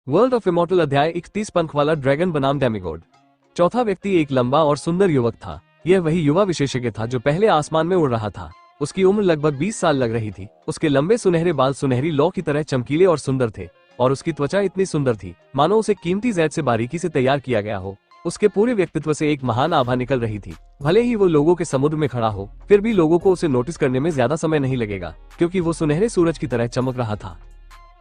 World of immortal अध्याय 31 पंख वाला ड्रैगन बनाम डेमिगॉड। चौथा व्यक्ति एक लंबा और सुंदर युवक था। यह वही युवा विशेषज्ञ था जो पहले आसमान में उड़ रहा था। उसकी उम्र लगभग 20 साल लग रही थी। उसके लंबे सुनहरे बाल सुनहरी लौ की तरह चमकीले और सुंदर थे और उसकी त्वचा इतनी सुंदर थी मानो उसे कीमती जैद से बारीकी से तैयार किया गया हो। उसके पूरे व्यक्तित्व से एक महान आभा निकल रही थी। भले ही वो लोगों के समुद्र में खड़ा हो, फिर भी लोगों को उसे नोटिस करने में ज्यादा समय नहीं लगेगा, क्योंकि वो सुनहरे सूरज की तरह चमक रहा था।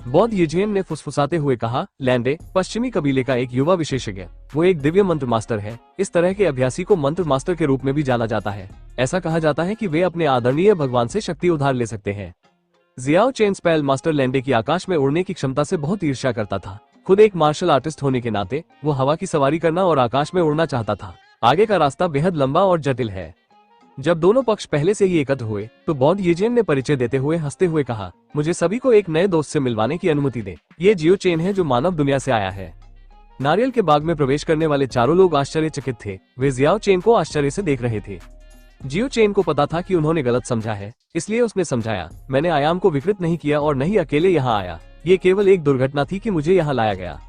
बौद्ध यिजेन ने फुसफुसाते हुए कहा, लैंडे पश्चिमी कबीले का एक युवा विशेषज्ञ, वो एक दिव्य मंत्र मास्टर है। इस तरह के अभ्यासी को मंत्र मास्टर के रूप में भी जाना जाता है। ऐसा कहा जाता है कि वे अपने आदरणीय भगवान से शक्ति उधार ले सकते हैं। जियाओ चेन स्पेल मास्टर लैंडे की आकाश में उड़ने की क्षमता से बहुत ईर्ष्या करता था। खुद एक मार्शल आर्टिस्ट होने के नाते वो हवा की सवारी करना और आकाश में उड़ना चाहता था। आगे का रास्ता बेहद लंबा और जटिल है। जब दोनों पक्ष पहले से ही एकत्र हुए तो बौद्ध यिजेन ने परिचय देते हुए हंसते हुए कहा, मुझे सभी को एक नए दोस्त से मिलवाने की अनुमति दे। ये जियो चेन है जो मानव दुनिया से आया है। नारियल के बाग में प्रवेश करने वाले चारों लोग आश्चर्यचकित थे। वे जियाओ चेन को आश्चर्य से देख रहे थे। जियो चेन को पता था कि उन्होंने गलत समझा है, इसलिए उसने समझाया, मैंने आयाम को विकृत नहीं किया और नहीं अकेले यहाँ आया। ये केवल एक दुर्घटना थी कि मुझे यहाँ लाया गया।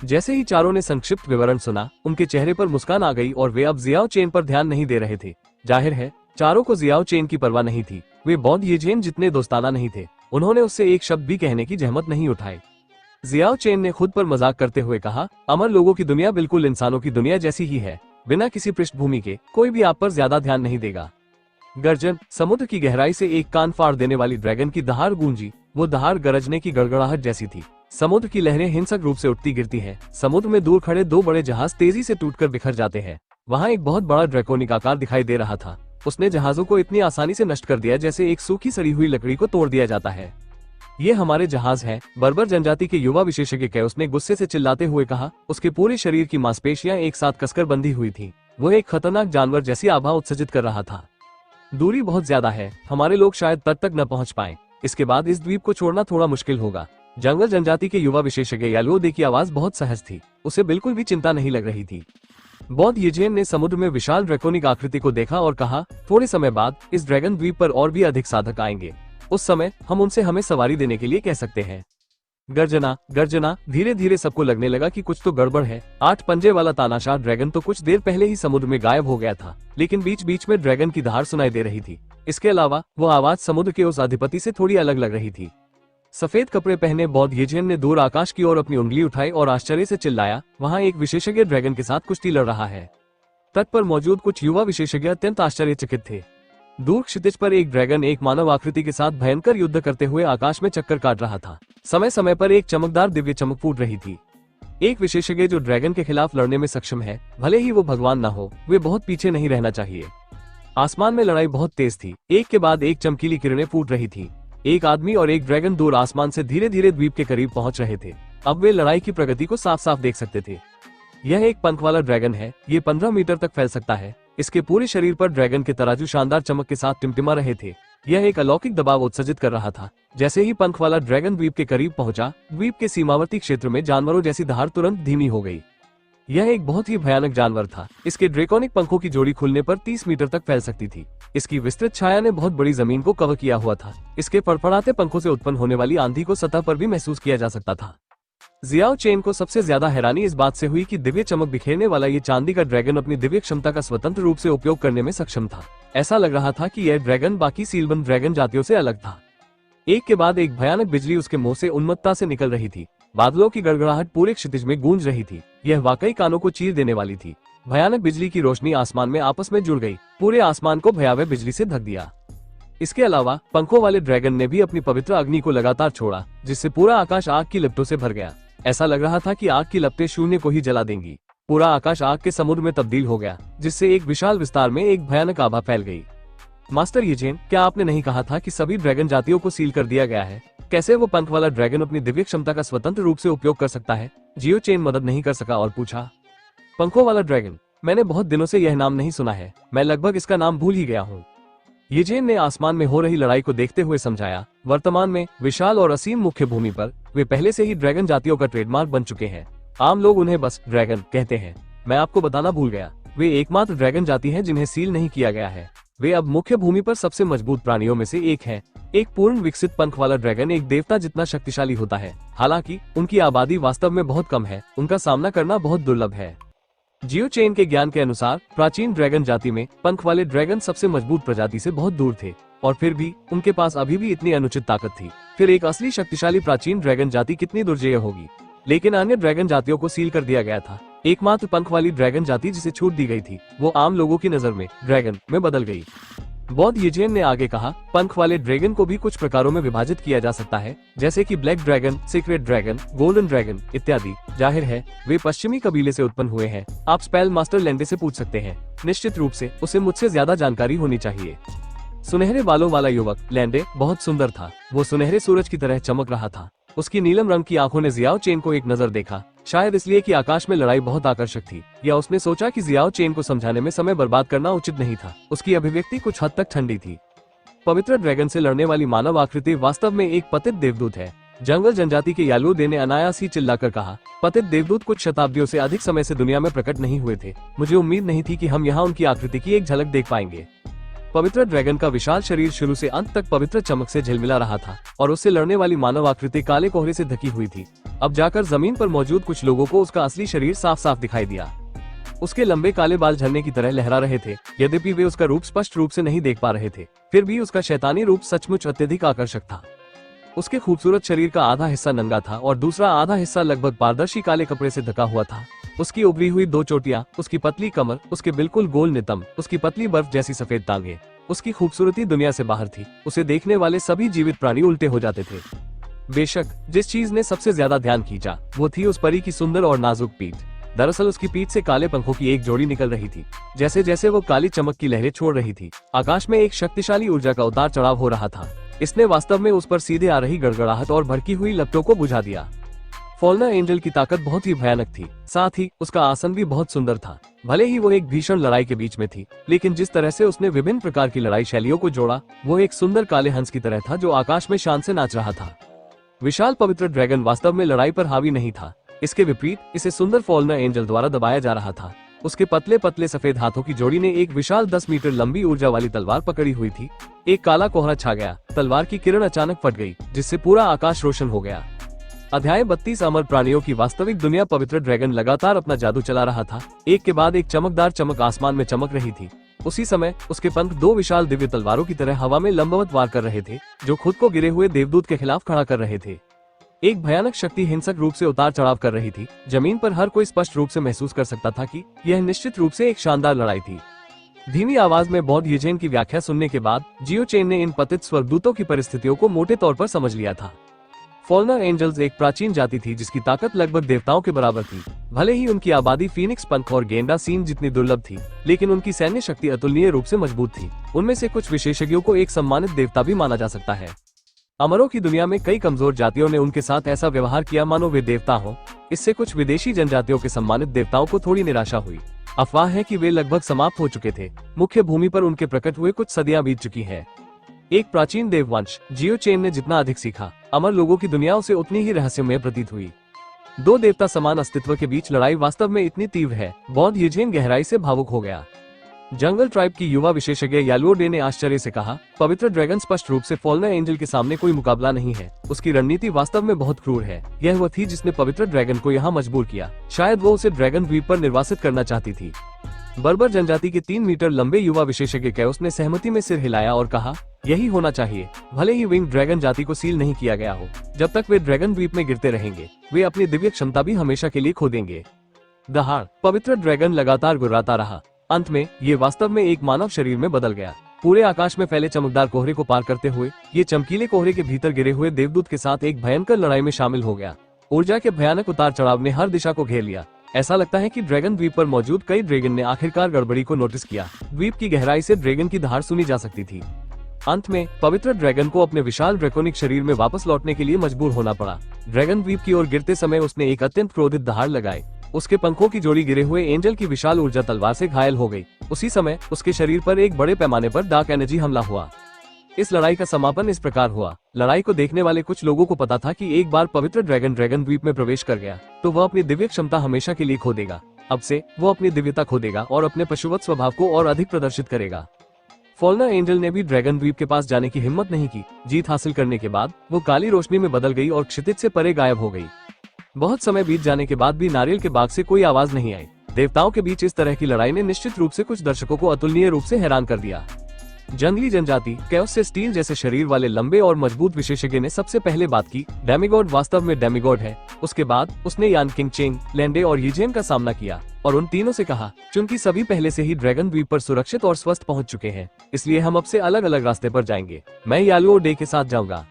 जैसे ही चारों ने संक्षिप्त विवरण सुना, उनके चेहरे पर मुस्कान आ गई और वे अब जियाओ चेन पर ध्यान नहीं दे रहे थे। जाहिर है चारों को जियाओ चेन की परवाह नहीं थी। वे बौद्ध यिजेन जितने दोस्ताना नहीं थे। उन्होंने उससे एक शब्द भी कहने की जहमत नहीं उठाई। जियाओ चेन ने खुद पर मजाक करते हुए कहा, अमर लोगों की दुनिया बिल्कुल इंसानों की दुनिया जैसी ही है। बिना किसी पृष्ठभूमि के कोई भी आप पर ज्यादा ध्यान नहीं देगा। गर्जन। समुद्र की गहराई से एक कान फाड़ देने वाली ड्रैगन की दहाड़ गूंजी। वो दहाड़ गरजने की गड़गड़ाहट जैसी थी। समुद्र की लहरें हिंसक रूप से उठती गिरती हैं। समुद्र में दूर खड़े दो बड़े जहाज तेजी से टूटकर बिखर जाते हैं। वहाँ एक बहुत बड़ा ड्रैकोनिक आकार दिखाई दे रहा था। उसने जहाजों को इतनी आसानी से नष्ट कर दिया जैसे एक सूखी सड़ी हुई लकड़ी को तोड़ दिया जाता है। ये हमारे जहाज हैं, बर्बर जनजाति के युवा विशेषज्ञ कैओस ने गुस्से से चिल्लाते हुए कहा। उसके पूरे शरीर की मांसपेशियां एक साथ कसकर बंधी हुई थी। वो एक खतरनाक जानवर जैसी आभा उत्सर्जित कर रहा था। दूरी बहुत ज्यादा है, हमारे लोग शायद तट तक न पहुंच पाए। इसके बाद इस द्वीप को छोड़ना थोड़ा मुश्किल होगा। जंगल जनजाति के युवा विशेषज्ञ यालुओदे की आवाज बहुत सहज थी। उसे बिल्कुल भी चिंता नहीं लग रही थी। बौद्ध यिजेन ने समुद्र में विशाल ड्रैकोनिक आकृति को देखा और कहा, थोड़े समय बाद इस ड्रैगन द्वीप पर और भी अधिक साधक आएंगे। उस समय हम उनसे हमें सवारी देने के लिए कह सकते हैं। गर्जना गर्जना। धीरे धीरे सबको लगने लगा कि कुछ तो गड़बड़ है। 8 पंजे वाला तानाशाह ड्रैगन तो कुछ देर पहले ही समुद्र में गायब हो गया था, लेकिन बीच बीच में ड्रैगन की दहाड़ सुनाई दे रही थी। इसके अलावा वो आवाज समुद्र के उस अधिपति से थोड़ी अलग लग रही थी। सफेद कपड़े पहने बौद्ध यिजेन ने दूर आकाश की ओर अपनी उंगली उठाई और आश्चर्य से चिल्लाया, वहाँ एक विशेषज्ञ ड्रैगन के साथ कुश्ती लड़ रहा है। तट पर मौजूद कुछ युवा विशेषज्ञ अत्यंत आश्चर्यचकित थे। दूर क्षितिज पर एक ड्रैगन एक मानव आकृति के साथ भयंकर युद्ध करते हुए आकाश में चक्कर काट रहा था। समय समय पर एक चमकदार दिव्य चमक फूट रही थी। एक विशेषज्ञ जो ड्रैगन के खिलाफ लड़ने में सक्षम है, भले ही वो भगवान न हो, वे बहुत पीछे नहीं रहना चाहिए। आसमान में लड़ाई बहुत तेज थी। एक के बाद एक चमकीली किरणें फूट रही थी। एक आदमी और एक ड्रैगन दूर आसमान से धीरे धीरे द्वीप के करीब पहुंच रहे थे। अब वे लड़ाई की प्रगति को साफ साफ देख सकते थे। यह एक पंख वाला ड्रैगन है। ये 15 मीटर तक फैल सकता है। इसके पूरे शरीर पर ड्रैगन के तराजू शानदार चमक के साथ टिमटिमा रहे थे। यह एक अलौकिक दबाव उत्सर्जित कर रहा था। जैसे ही पंख वाला ड्रैगन द्वीप के करीब पहुंचा, द्वीप के सीमावर्ती क्षेत्र में जानवरों जैसी दहाड़ तुरंत धीमी हो गई। यह एक बहुत ही भयानक जानवर था। इसके ड्रैकोनिक पंखों की जोड़ी खुलने पर 30 मीटर तक फैल सकती थी। इसकी विस्तृत छाया ने बहुत बड़ी जमीन को कवर किया हुआ था। इसके फड़फड़ाते पंखों से उत्पन्न होने वाली आंधी को सतह पर भी महसूस किया जा सकता था। जियाओ चेन को सबसे ज्यादा हैरानी इस बात से हुई कि दिव्य चमक बिखेरने वाला ये चांदी का ड्रैगन अपनी दिव्य क्षमता का स्वतंत्र रूप से उपयोग करने में सक्षम था। ऐसा लग रहा था कि यह ड्रैगन बाकी सीलबंद ड्रैगन जातियों से अलग था। एक के बाद एक भयानक बिजली उसके मुंह से उन्मत्तता से निकल रही थी। बादलों की गड़गड़ाहट पूरे क्षितिज में गूंज रही थी। यह वाकई कानों को चीर देने वाली थी। भयानक बिजली की रोशनी आसमान में आपस में जुड़ गई, पूरे आसमान को भयावह बिजली से ढक दिया। इसके अलावा पंखों वाले ड्रैगन ने भी अपनी पवित्र अग्नि को लगातार छोड़ा, जिससे पूरा आकाश आग की लपटों से भर गया। ऐसा लग रहा था कि आग की लपटें शून्य को ही जला देंगी। पूरा आकाश आग के समुद्र में तब्दील हो गया, जिससे एक विशाल विस्तार में एक भयानक आभा फैल गई। मास्टर यिजेन, क्या आपने नहीं कहा था कि सभी ड्रैगन जातियों को सील कर दिया गया है? कैसे वो पंख वाला ड्रैगन अपनी दिव्य क्षमता का स्वतंत्र रूप से उपयोग कर सकता है? जियो चेन मदद नहीं कर सका और पूछा, पंखों वाला ड्रैगन? मैंने बहुत दिनों से यह नाम नहीं सुना है। मैं लगभग इसका नाम भूल ही गया हूँ। यिजेन ने आसमान में हो रही लड़ाई को देखते हुए समझाया, वर्तमान में विशाल और असीम मुख्य भूमि पर वे पहले से ही ड्रैगन जातियों का ट्रेडमार्क बन चुके हैं। आम लोग उन्हें बस ड्रैगन कहते हैं। मैं आपको बताना भूल गया, वे एकमात्र ड्रैगन जाति हैं जिन्हें सील नहीं किया गया है। वे अब मुख्य भूमि पर सबसे मजबूत प्राणियों में से एक हैं। एक पूर्ण विकसित पंख वाला ड्रैगन एक देवता जितना शक्तिशाली होता है। हालांकि उनकी आबादी वास्तव में बहुत कम है, उनका सामना करना बहुत दुर्लभ है। जियो चेन के ज्ञान के अनुसार प्राचीन ड्रैगन जाति में पंख वाले ड्रैगन सबसे मजबूत प्रजाति से बहुत दूर थे, और फिर भी उनके पास अभी भी इतनी अनुचित ताकत थी। फिर एक असली शक्तिशाली प्राचीन ड्रैगन जाति कितनी दुर्जेय होगी। लेकिन अन्य ड्रैगन जातियों को सील कर दिया गया था। एकमात्र पंख वाली ड्रैगन जाति जिसे छूट दी गई थी वो आम लोगों की नजर में ड्रैगन में बदल गई। बौद्ध येजेन ने आगे कहा, पंख वाले ड्रैगन को भी कुछ प्रकारों में विभाजित किया जा सकता है, जैसे कि black dragon, secret dragon, golden dragon इत्यादि। जाहिर है वे पश्चिमी कबीले से उत्पन्न हुए हैं। आप स्पेल मास्टर लैंडे से पूछ सकते हैं। निश्चित रूप से उसे मुझसे ज्यादा जानकारी होनी चाहिए। सुनहरे बालों वाला युवक लैंडे बहुत सुंदर था। वो सुनहरे सूरज की तरह चमक रहा था। उसकी नीलम रंग की आंखों ने जियाओ चेन को एक नजर देखा, शायद इसलिए कि आकाश में लड़ाई बहुत आकर्षक थी, या उसने सोचा कि जियाओ चेन को समझाने में समय बर्बाद करना उचित नहीं था। उसकी अभिव्यक्ति कुछ हद तक ठंडी थी। पवित्र ड्रैगन से लड़ने वाली मानव आकृति वास्तव में एक पतित देवदूत है। जंगल जनजाति के यालुओ ने अनायास ही चिल्लाकर कहा, पतित देवदूत कुछ शताब्दियों से अधिक समय से दुनिया में प्रकट नहीं हुए थे। मुझे उम्मीद नहीं थी कि हम यहाँ उनकी आकृति की एक झलक देख पाएंगे। पवित्र ड्रैगन का विशाल शरीर शुरू से अंत तक पवित्र चमक से झिलमिला रहा था, और उससे लड़ने वाली मानव आकृति काले कोहरे से ढकी हुई थी। अब जाकर जमीन पर मौजूद कुछ लोगों को उसका असली शरीर साफ साफ दिखाई दिया। उसके लंबे काले बाल झरने की तरह लहरा रहे थे। यद्यपि वे उसका रूप स्पष्ट रूप से नहीं देख पा रहे थे, फिर भी उसका शैतानी रूप सचमुच अत्यधिक आकर्षक था। उसके खूबसूरत शरीर का आधा हिस्सा नंगा था और दूसरा आधा हिस्सा लगभग पारदर्शी काले कपड़े से ढका हुआ था। उसकी उभरी हुई दो चोटियां, उसकी पतली कमर, उसके बिल्कुल गोल नितंब, उसकी पतली बर्फ जैसी सफेद टांगे, उसकी खूबसूरती दुनिया से बाहर थी। उसे देखने वाले सभी जीवित प्राणी उल्टे हो जाते थे। बेशक जिस चीज ने सबसे ज्यादा ध्यान खींचा वो थी उस परी की सुंदर और नाजुक पीठ। दरअसल उसकी पीठ से काले पंखों की एक जोड़ी निकल रही थी। जैसे जैसे वो काली चमक की लहरें छोड़ रही थी, आकाश में एक शक्तिशाली ऊर्जा का उतार चढ़ाव हो रहा था। इसने वास्तव में उस पर सीधे आ रही गड़गड़ाहट और भड़की हुई लपटों को बुझा दिया। फॉलनर एंजल की ताकत बहुत ही भयानक थी, साथ ही उसका आसन भी बहुत सुंदर था। भले ही वो एक भीषण लड़ाई के बीच में थी, लेकिन जिस तरह से उसने विभिन्न प्रकार की लड़ाई शैलियों को जोड़ा, वो एक सुंदर काले हंस की तरह था जो आकाश में शान से नाच रहा था। विशाल पवित्र ड्रैगन वास्तव में लड़ाई पर हावी नहीं था। इसके विपरीत इसे सुंदर फॉलनर एंजल द्वारा दबाया जा रहा था। उसके पतले पतले सफेद हाथों की जोड़ी ने एक विशाल 10 मीटर लंबी ऊर्जा वाली तलवार पकड़ी हुई थी। एक काला कोहरा छा गया, तलवार की किरण अचानक फट गई, जिससे पूरा आकाश रोशन हो गया। अध्याय 32 अमर प्राणियों की वास्तविक दुनिया। पवित्र ड्रैगन लगातार अपना जादू चला रहा था। एक के बाद एक चमकदार चमक आसमान में चमक रही थी। उसी समय उसके पंख दो विशाल दिव्य तलवारों की तरह हवा में लंबवत वार कर रहे थे, जो खुद को गिरे हुए देवदूत के खिलाफ खड़ा कर रहे थे। एक भयानक शक्ति हिंसक रूप से उतार चढ़ाव कर रही थी। जमीन पर हर कोई स्पष्ट रूप से महसूस कर सकता था कि यह निश्चित रूप से एक शानदार लड़ाई थी। धीमी आवाज में बौद्ध येजेन की व्याख्या सुनने के बाद जियो चेन ने इन पतित स्वर्गदूतों की परिस्थितियों को मोटे तौर पर समझ लिया था। फॉलनर एंजल्स एक प्राचीन जाति थी जिसकी ताकत लगभग देवताओं के बराबर थी। भले ही उनकी आबादी फीनिक्स पंख और गेंडा सीन जितनी दुर्लभ थी, लेकिन उनकी सैन्य शक्ति अतुलनीय रूप से मजबूत थी। उनमें से कुछ विशेषज्ञों को एक सम्मानित देवता भी माना जा सकता है। अमरों की दुनिया में कई कमजोर जातियों ने उनके साथ ऐसा व्यवहार किया मानो वे देवता हों। इससे कुछ विदेशी जनजातियों के सम्मानित देवताओं को थोड़ी निराशा हुई। अफवाह है कि वे लगभग समाप्त हो चुके थे। मुख्य भूमि पर उनके प्रकट हुए कुछ सदियां बीत चुकी हैं। एक प्राचीन देववंश। जियो चेन ने जितना अधिक सीखा, अमर लोगों की दुनिया उसे उतनी ही रहस्यमय प्रतीत हुई। दो देवता समान अस्तित्व के बीच लड़ाई वास्तव में इतनी तीव्र है, बौद्ध येजेन गहराई से भावुक हो गया। जंगल ट्राइब की युवा विशेषज्ञ यालुओ ने आश्चर्य से कहा, पवित्र ड्रैगन स्पष्ट रूप से फॉलनर एंजल के सामने कोई मुकाबला नहीं है। उसकी रणनीति वास्तव में बहुत क्रूर है। यह वो थी जिसने पवित्र ड्रैगन को यहाँ मजबूर किया। शायद वो उसे ड्रैगन द्वीप पर निर्वासित करना चाहती थी। बर्बर जनजाति के 3 मीटर लंबे युवा विशेषज्ञ कैओस ने सहमति में सिर हिलाया और कहा, यही होना चाहिए। भले ही विंग ड्रैगन जाति को सील नहीं किया गया हो, जब तक वे ड्रैगन द्वीप में गिरते रहेंगे, वे अपनी दिव्य क्षमता भी हमेशा के लिए खो देंगे। दहाड़ पवित्र ड्रैगन लगातार गुर्राता रहा। अंत में ये वास्तव में एक मानव शरीर में बदल गया। पूरे आकाश में फैले चमकदार कोहरे को पार करते हुए ये चमकीले कोहरे के भीतर गिरे हुए देवदूत के साथ एक भयंकर लड़ाई में शामिल हो गया। ऊर्जा के भयानक उतार चढ़ाव ने हर दिशा को घेर लिया। ऐसा लगता है कि ड्रैगन द्वीप पर मौजूद कई ड्रैगन ने आखिरकार गड़बड़ी को नोटिस किया। द्वीप की गहराई से ड्रैगन की दहाड़ सुनी जा सकती थी। अंत में पवित्र ड्रैगन को अपने विशाल ड्रैकोनिक शरीर में वापस लौटने के लिए मजबूर होना पड़ा। ड्रैगन द्वीप की ओर गिरते समय उसने एक अत्यंत क्रोधित दहाड़ लगाई। उसके पंखों की जोड़ी गिरे हुए एंजल की विशाल ऊर्जा तलवार से घायल हो गई। उसी समय उसके शरीर पर एक बड़े पैमाने पर डार्क एनर्जी हमला हुआ। इस लड़ाई का समापन इस प्रकार हुआ। लड़ाई को देखने वाले कुछ लोगों को पता था कि एक बार पवित्र ड्रैगन द्वीप में प्रवेश कर गया तो वह अपनी दिव्य क्षमता हमेशा के लिए खो देगा। अब से वो अपनी दिव्यता खो देगा और अपने पशुवत स्वभाव को और अधिक प्रदर्शित करेगा। फॉल्नर एंजल ने भी ड्रैगन द्वीप के पास जाने की हिम्मत नहीं की। जीत हासिल करने के बाद वो काली रोशनी में बदल गई और क्षितिज से परे गायब हो गई। बहुत समय बीत जाने के बाद भी नारियल के बाग से कोई आवाज नहीं आई। देवताओं के बीच इस तरह की लड़ाई ने निश्चित रूप से कुछ दर्शकों को अतुलनीय रूप से हैरान कर दिया। जंगली जनजाति कैओस से स्टील जैसे शरीर वाले लंबे और मजबूत विशेषज्ञ ने सबसे पहले बात की, डेमिगॉड वास्तव में डेमिगॉड है। उसके बाद उसने यान किंग चेंग, लैंडे और यीजेन का सामना किया और उन तीनों से कहा, चूंकि सभी पहले से ही ड्रैगन द्वीप पर सुरक्षित और स्वस्थ पहुंच चुके हैं, इसलिए हम अब से अलग अलग रास्ते पर जाएंगे। मैं यालुओ डे के साथ जाऊंगा।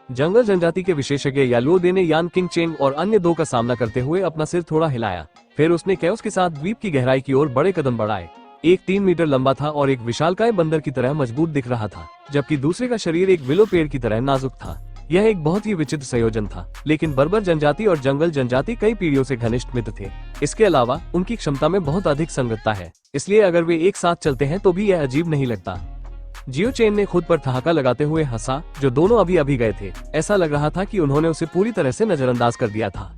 जंगल जनजाति के विशेषज्ञ यालुओ डे ने यान किंग चेंग और अन्य दो का सामना करते हुए अपना सिर थोड़ा हिलाया। फिर उसने कैओस के साथ द्वीप की गहराई की ओर बड़े कदम बढ़ाए। एक 3 मीटर लंबा था और एक विशालकाय बंदर की तरह मजबूत दिख रहा था, जबकि दूसरे का शरीर एक विलो पेड़ की तरह नाजुक था। यह एक बहुत ही विचित्र संयोजन था, लेकिन बर्बर जनजाति और जंगल जनजाति कई पीढ़ियों से घनिष्ठ मित्र थे। इसके अलावा उनकी क्षमता में बहुत अधिक संगतता है, इसलिए अगर वे एक साथ चलते हैं तो भी यह अजीब नहीं लगता। जियो चेन ने खुद पर ठहाका लगाते हुए हंसा, जो दोनों अभी गए थे। ऐसा लग रहा था कि उन्होंने उसे पूरी तरह से नजरअंदाज कर दिया था।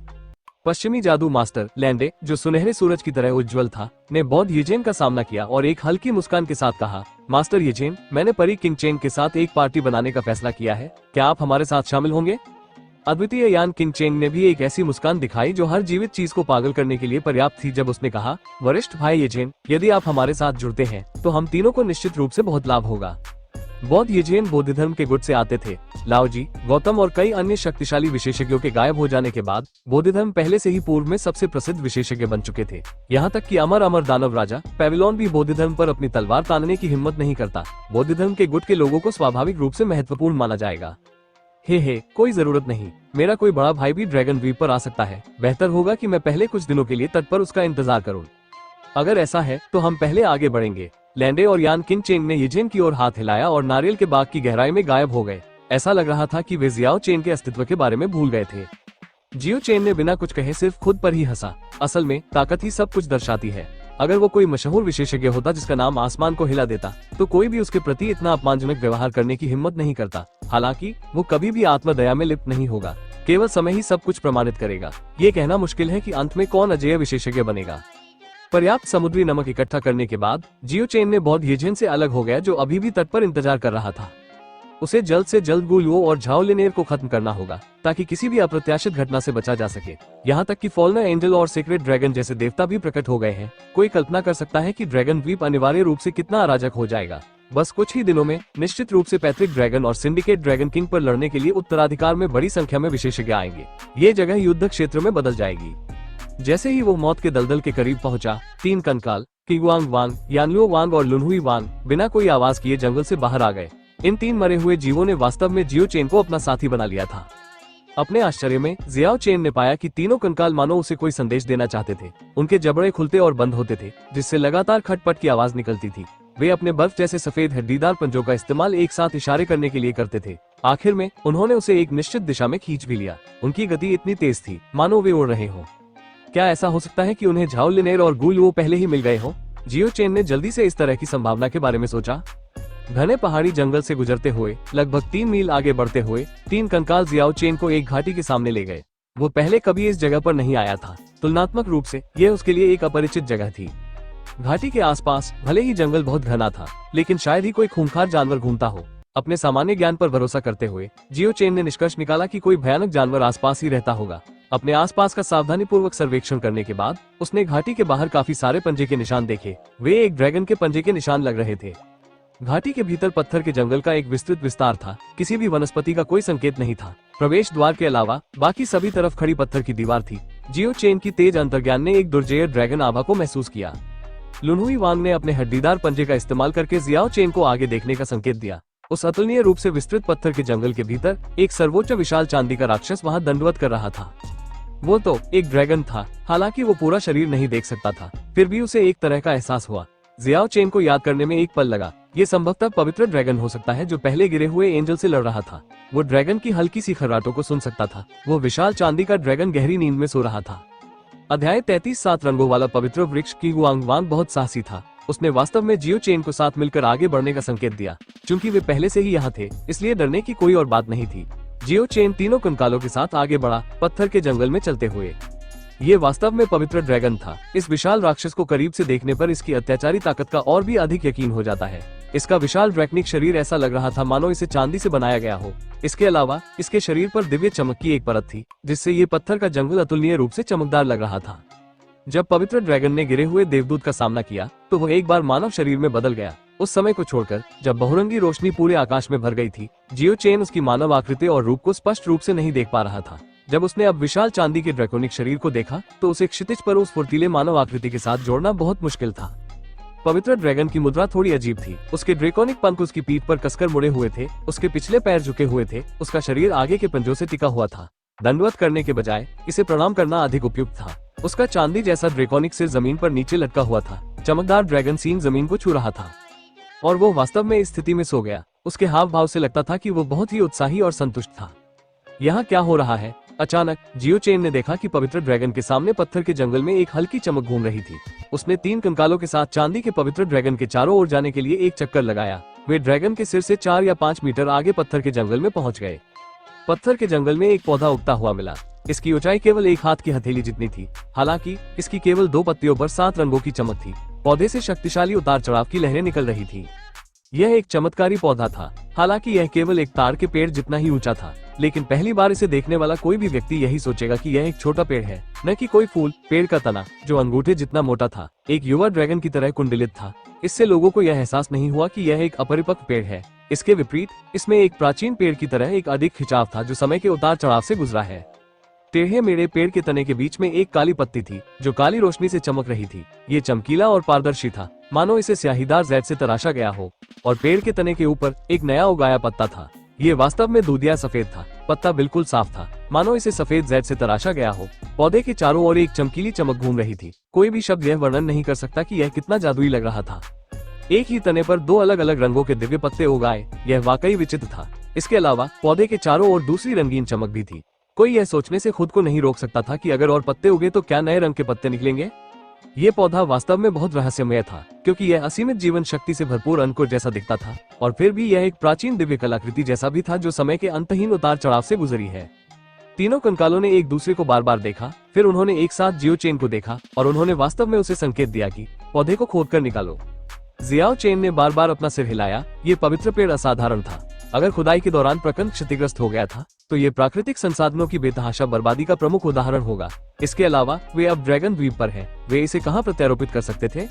पश्चिमी जादू मास्टर लैंडे, जो सुनहरे सूरज की तरह उज्जवल था, ने बौद्ध यीजेन का सामना किया और एक हल्की मुस्कान के साथ कहा, मास्टर यीजेन, मैंने परी किंग चेंग के साथ एक पार्टी बनाने का फैसला किया है। क्या आप हमारे साथ शामिल होंगे? अद्वितीय यान किंग चेंग ने भी एक ऐसी मुस्कान दिखाई जो हर जीवित चीज को पागल करने के लिए पर्याप्त थी, जब उसने कहा, वरिष्ठ भाई यीजेन, यदि आप हमारे साथ जुड़ते हैं तो हम तीनों को निश्चित रूप से बहुत लाभ होगा। बौद्ध यीजेन बौद्ध धर्म के गुट से आते थे। लाओजी, गौतम और कई अन्य शक्तिशाली विशेषज्ञों के गायब हो जाने के बाद बौद्ध धर्म पहले से ही पूर्व में सबसे प्रसिद्ध विशेषज्ञ बन चुके थे। यहाँ तक कि अमर दानव राजा पेविलोन भी बौद्ध धर्म पर अपनी तलवार तानने की हिम्मत नहीं करता। बौद्ध धर्म के गुट के लोगों को स्वाभाविक रूप से महत्वपूर्ण माना जाएगा। हे, कोई जरूरत नहीं। मेरा कोई बड़ा भाई भी ड्रैगन द्वीप पर आ सकता है। बेहतर होगा कि मैं पहले कुछ दिनों के लिए तट पर उसका इंतजार करूं। अगर ऐसा है तो हम पहले आगे बढ़ेंगे। लैंडे और यान किंग चेंग ने यीजेन की ओर हाथ हिलाया और नारियल के बाग की गहराई में गायब हो गए। ऐसा लग रहा था कि वे जियाओ चेन के अस्तित्व के बारे में भूल गए थे। जियो चेन ने बिना कुछ कहे सिर्फ खुद पर ही हंसा। असल में ताकत ही सब कुछ दर्शाती है। अगर वो कोई मशहूर विशेषज्ञ होता जिसका नाम आसमान को हिला देता, तो कोई भी उसके प्रति इतना अपमानजनक व्यवहार करने की हिम्मत नहीं करता। हालांकि वो कभी भी आत्मदया में लिप्त नहीं होगा। केवल समय ही सब कुछ प्रमाणित करेगा। ये कहना मुश्किल है कि अंत में कौन अजेय विशेषज्ञ बनेगा। पर्याप्त समुद्री नमक इकट्ठा करने के बाद जियो चेन ने बौद्ध यीजेन से अलग हो गया, जो अभी भी तट पर इंतजार कर रहा था। उसे जल्द से जल्द गुलुओ और झाओलिनेर को खत्म करना होगा, ताकि किसी भी अप्रत्याशित घटना से बचा जा सके। यहाँ तक कि फॉल्नर एंजल और सीक्रेट ड्रैगन जैसे देवता भी प्रकट हो गए हैं। कोई कल्पना कर सकता है कि ड्रैगन द्वीप अनिवार्य रूप से कितना अराजक हो जाएगा। बस कुछ ही दिनों में निश्चित रूप से पैट्रिक ड्रैगन और सिंडिकेट ड्रैगन किंग पर लड़ने के लिए उत्तराधिकार में बड़ी संख्या में विशेषज्ञ आएंगे। ये जगह युद्ध क्षेत्र में बदल जाएगी। जैसे ही वो मौत के दलदल के करीब पहुंचा, 3 कंकाल किगुआंग वांग, यानलुओ वांग और लुनहुई वांग बिना कोई आवाज किए जंगल से बाहर आ गए। इन 3 मरे हुए जीवों ने वास्तव में जियो चेन को अपना साथी बना लिया था। अपने आश्चर्य में जियाओ चेन ने पाया कि तीनों कंकाल मानो उसे कोई संदेश देना चाहते थे। उनके जबड़े खुलते और बंद होते थे, जिससे लगातार खटपट की आवाज निकलती थी। वे अपने बर्फ जैसे सफेद हड्डीदार पंजों का इस्तेमाल एक साथ इशारे करने के लिए करते थे। आखिर में उन्होंने उसे एक निश्चित दिशा में खींच भी लिया। उनकी गति इतनी तेज थी मानो वे उड़ रहे हों। क्या ऐसा हो सकता है कि उन्हें झाओलिनेर और गुलुओ पहले ही मिल गए हों? जियो चेन ने जल्दी से इस तरह की संभावना के बारे में सोचा। घने पहाड़ी जंगल से गुजरते हुए लगभग 3 मील आगे बढ़ते हुए 3 कंकाल जियाओ चेन को एक घाटी के सामने ले गए। वो पहले कभी इस जगह पर नहीं आया था। तुलनात्मक रूप से यह उसके लिए एक अपरिचित जगह थी। घाटी के आसपास भले ही जंगल बहुत घना था, लेकिन शायद ही कोई खूंखार जानवर घूमता हो। अपने सामान्य ज्ञान पर भरोसा करते हुए जियो चेन ने निष्कर्ष निकाला कि कोई भयानक जानवर आसपास ही रहता होगा। अपने आसपास का सावधानीपूर्वक सर्वेक्षण करने के बाद उसने घाटी के बाहर काफी सारे पंजे के निशान देखे। वे एक ड्रैगन के पंजे के निशान लग रहे थे। घाटी के भीतर पत्थर के जंगल का एक विस्तृत विस्तार था। किसी भी वनस्पति का कोई संकेत नहीं था। प्रवेश द्वार के अलावा बाकी सभी तरफ खड़ी पत्थर की दीवार थी। जियो चेन की तेज अंतर्ज्ञान ने एक दुर्जेय ड्रैगन आभा को महसूस किया। लुनहुई वांग ने अपने हड्डीदार पंजे का इस्तेमाल करके जियाओ चेन को आगे देखने का संकेत दिया। उस अतुलनीय रूप से विस्तृत पत्थर के जंगल के भीतर एक सर्वोच्च विशाल चांदी का राक्षस वहां दंडवत कर रहा था। वो तो एक ड्रैगन था। हालांकि वो पूरा शरीर नहीं देख सकता था, फिर भी उसे एक तरह का एहसास हुआ। जियाओ चेन को याद करने में एक पल लगा। ये संभवतः पवित्र ड्रैगन हो सकता है जो पहले गिरे हुए एंजल से लड़ रहा था। वो ड्रैगन की हल्की सी खर्राटों को सुन सकता था। वो विशाल चांदी का ड्रैगन गहरी नींद में सो रहा था। अध्याय 33 7 रंगों वाला पवित्र वृक्ष किगुआंग वांग बहुत साहसी था। उसने वास्तव में जियो चेन को साथ मिलकर आगे बढ़ने का संकेत दिया। चूंकि वे पहले से ही यहाँ थे, इसलिए डरने की कोई और बात नहीं थी। जियो चेन तीनों कंकालों के साथ आगे बढ़ा, पत्थर के जंगल में चलते हुए। ये वास्तव में पवित्र ड्रैगन था। इस विशाल राक्षस को करीब से देखने पर इसकी अत्याचारी ताकत का और भी अधिक यकीन हो जाता है। इसका विशाल ड्रैकनिक शरीर ऐसा लग रहा था मानो इसे चांदी से बनाया गया हो। इसके अलावा इसके शरीर पर दिव्य चमक की एक परत थी, जिससे ये पत्थर का जंगल अतुलनीय रूप से चमकदार लग रहा था। जब पवित्र ड्रैगन ने गिरे हुए देवदूत का सामना किया तो वो एक बार मानव शरीर में बदल गया। उस समय को छोड़कर जब बहुरंगी रोशनी पूरे आकाश में भर गई थी, जियो चेन उसकी मानव आकृति और रूप को स्पष्ट रूप से नहीं देख पा रहा था। जब उसने अब विशाल चांदी के ड्रैकोनिक शरीर को देखा तो उसे क्षितिज पर उस फुर्तीले मानव आकृति के साथ जोड़ना बहुत मुश्किल था। पवित्र ड्रैगन की मुद्रा थोड़ी अजीब थी। उसके ड्रैकोनिक पंख उसकी पीठ पर कसकर मुड़े हुए थे, उसके पिछले पैर झुके हुए थे, उसका शरीर आगे के पंजों से टिका हुआ था। दंडवत करने के बजाय इसे प्रणाम करना अधिक उपयुक्त था। उसका चांदी जैसा ड्रैकोनिक सिर जमीन पर नीचे लटका हुआ था। चमकदार ड्रैगन सींग जमीन को छू रहा था और वो वास्तव में इस स्थिति में सो गया। उसके हाव भाव से लगता था कि वो बहुत ही उत्साही और संतुष्ट था। यहाँ क्या हो रहा है? अचानक जियो चेन ने देखा कि पवित्र ड्रैगन के सामने पत्थर के जंगल में एक हल्की चमक घूम रही थी। उसने 3 कंकालों के साथ चांदी के पवित्र ड्रैगन के चारों ओर जाने के लिए एक चक्कर लगाया। वे ड्रैगन के सिर से 4 या 5 मीटर आगे पत्थर के जंगल में पहुंच गए। पत्थर के जंगल में एक पौधा उगता हुआ मिला। इसकी ऊंचाई केवल 1 हाथ की हथेली जितनी थी। हालांकि इसकी केवल 2 पत्तियों पर 7 रंगों की चमक थी। पौधे से शक्तिशाली उतार चढ़ाव की लहरें निकल रही थी। यह एक चमत्कारी पौधा था। हालांकि यह केवल एक ताड़ के पेड़ जितना ही ऊंचा था, लेकिन पहली बार इसे देखने वाला कोई भी व्यक्ति यही सोचेगा कि यह एक छोटा पेड़ है, न कि कोई फूल। पेड़ का तना, जो अंगूठे जितना मोटा था, एक युवा ड्रैगन की तरह कुंडलित था। इससे लोगों को यह एहसास नहीं हुआ कि यह एक अपरिपक्व पेड़ है। इसके विपरीत इसमें एक प्राचीन पेड़ की तरह एक अधिक खिंचाव था, जो समय के उतार चढ़ाव से गुजरा है। टेढ़े मेढ़े पेड़ के तने के बीच में एक काली पत्ती थी, जो काली रोशनी से चमक रही थी। ये चमकीला और पारदर्शी था, मानो इसे स्याहीदार जैद से तराशा गया हो। और पेड़ के तने के ऊपर एक नया उगाया पत्ता था। ये वास्तव में दूधिया सफेद था। पत्ता बिल्कुल साफ था, मानो इसे सफेद जैद से तराशा गया हो। पौधे के चारों ओर एक चमकीली चमक घूम रही थी। कोई भी शब्द यह वर्णन नहीं कर सकता कि यह कितना जादुई लग रहा था। एक ही तने पर 2 अलग अलग रंगों के दिव्य पत्ते उगाए, यह वाकई विचित्र था। इसके अलावा पौधे के चारों ओर दूसरी रंगीन चमक भी थी। कोई यह सोचने से खुद को नहीं रोक सकता था कि अगर और पत्ते उगे तो क्या नए रंग के पत्ते निकलेंगे। ये पौधा वास्तव में बहुत रहस्यमय था, क्योंकि यह असीमित जीवन शक्ति से भरपूर अंकुर जैसा दिखता था, और फिर भी यह एक प्राचीन दिव्य कलाकृति जैसा भी था, जो समय के अंतहीन उतार चढ़ाव से गुजरी है। तीनों कंकालों ने एक दूसरे को बार बार देखा। फिर उन्होंने एक साथ जियो चेन को देखा और उन्होंने वास्तव में उसे संकेत दिया कि पौधे को खोदकर निकालो। जियाओ चेन ने बार बार अपना सिर हिलाया। ये पवित्र पेड़ असाधारण था। अगर खुदाई के दौरान प्रकंद क्षतिग्रस्त हो गया था, तो ये प्राकृतिक संसाधनों की बेतहाशा बर्बादी का प्रमुख उदाहरण होगा। इसके अलावा वे अब ड्रैगन द्वीप पर हैं। वे इसे कहां प्रत्यारोपित कर सकते थे?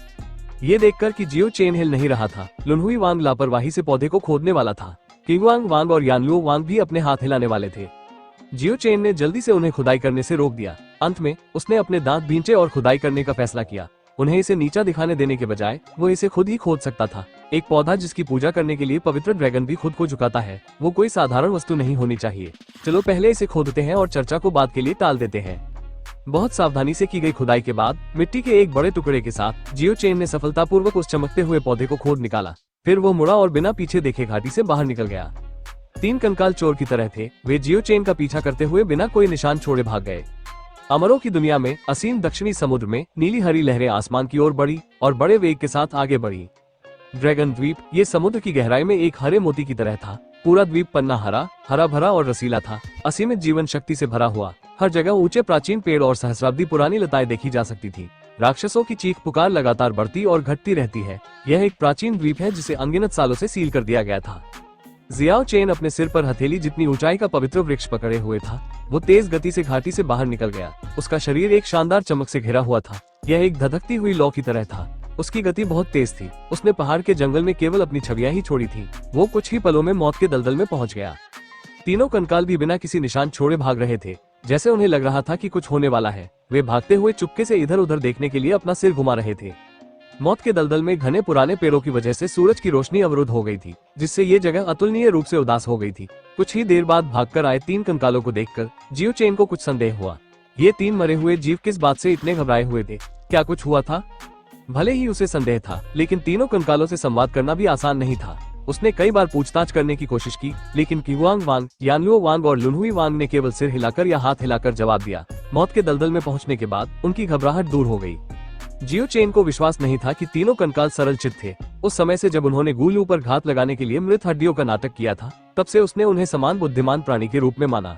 ये देखकर कि जियो चेन हिल नहीं रहा था, लुनहुई वांग लापरवाही से पौधे को खोदने वाला था। किंगवांग वांग और यानलुओ वांग भी अपने हाथ हिलाने वाले थे। जियो चेन ने जल्दी से उन्हें खुदाई करने से रोक दिया। अंत में उसने अपने दांत भींचे और खुदाई करने का फैसला किया। उन्हें इसे नीचा दिखाने देने के बजाय वो इसे खुद ही खोद सकता था। एक पौधा जिसकी पूजा करने के लिए पवित्र ड्रैगन भी खुद को झुकाता है, वो कोई साधारण वस्तु नहीं होनी चाहिए। चलो पहले इसे खोदते हैं और चर्चा को बाद के लिए टाल देते हैं। बहुत सावधानी से की गई खुदाई के बाद मिट्टी के एक बड़े टुकड़े के साथ जियो चेन ने सफलतापूर्वक उस चमकते हुए पौधे को खोद निकाला। फिर वो मुड़ा और बिना पीछे देखे घाटी से बाहर निकल गया। 3 कंकाल चोर की तरह थे। वे जियो चेन का पीछा करते हुए बिना कोई निशान छोड़े भाग गए। अमरों की दुनिया में असीम दक्षिणी समुद्र में नीली हरी लहरें आसमान की ओर बढ़ी और बड़े वेग के साथ आगे बढ़ी। ड्रैगन द्वीप ये समुद्र की गहराई में एक हरे मोती की तरह था। पूरा द्वीप पन्ना हरा भरा और रसीला था, असीमित जीवन शक्ति से भरा हुआ। हर जगह ऊंचे प्राचीन पेड़ और सहस्राब्दी पुरानी लताएं देखी जा सकती थी। राक्षसों की चीख पुकार लगातार बढ़ती और घटती रहती है। यह एक प्राचीन द्वीप है जिसे अनगिनत सालों से सील कर दिया गया था। जियाओ चेन अपने सिर पर हथेली जितनी ऊंचाई का पवित्र वृक्ष पकड़े हुए था। वो तेज गति से घाटी से बाहर निकल गया। उसका शरीर एक शानदार चमक से घिरा हुआ था। यह एक धधकती हुई लौ की तरह था। उसकी गति बहुत तेज थी। उसने पहाड़ के जंगल में केवल अपनी छवियां ही छोड़ी थी। वो कुछ ही पलों में मौत के दलदल में पहुंच गया। तीनों कंकाल भी बिना किसी निशान छोड़े भाग रहे थे, जैसे उन्हें लग रहा था कि कुछ होने वाला है। वे भागते हुए चुपके से इधर उधर देखने के लिए अपना सिर घुमा रहे थे। मौत के दलदल में घने पुराने पेड़ों की वजह से सूरज की रोशनी अवरुद्ध हो गई थी, जिससे ये जगह अतुलनीय रूप से उदास हो गई थी। कुछ ही देर बाद भागकर आए 3 कंकालों को देखकर जियो चेन को कुछ संदेह हुआ। ये 3 मरे हुए जीव किस बात से इतने घबराए हुए थे? क्या कुछ हुआ था? भले ही उसे संदेह था, लेकिन तीनों कंकालों से संवाद करना भी आसान नहीं था। उसने कई बार पूछताछ करने की कोशिश की, लेकिन किंगवांग वांग, यानलुओ वांग और लुनहुई वांग ने केवल सिर हिलाकर या हाथ हिलाकर जवाब दिया। मौत के दलदल में पहुंचने के बाद उनकी घबराहट दूर हो गई। जियो चेन को विश्वास नहीं था कि तीनों कंकाल सरल चित्त थे। उस समय से जब उन्होंने गूलू पर घात लगाने के लिए मृत हड्डियों का नाटक किया था, तब से उसने उन्हें समान बुद्धिमान प्राणी के रूप में माना।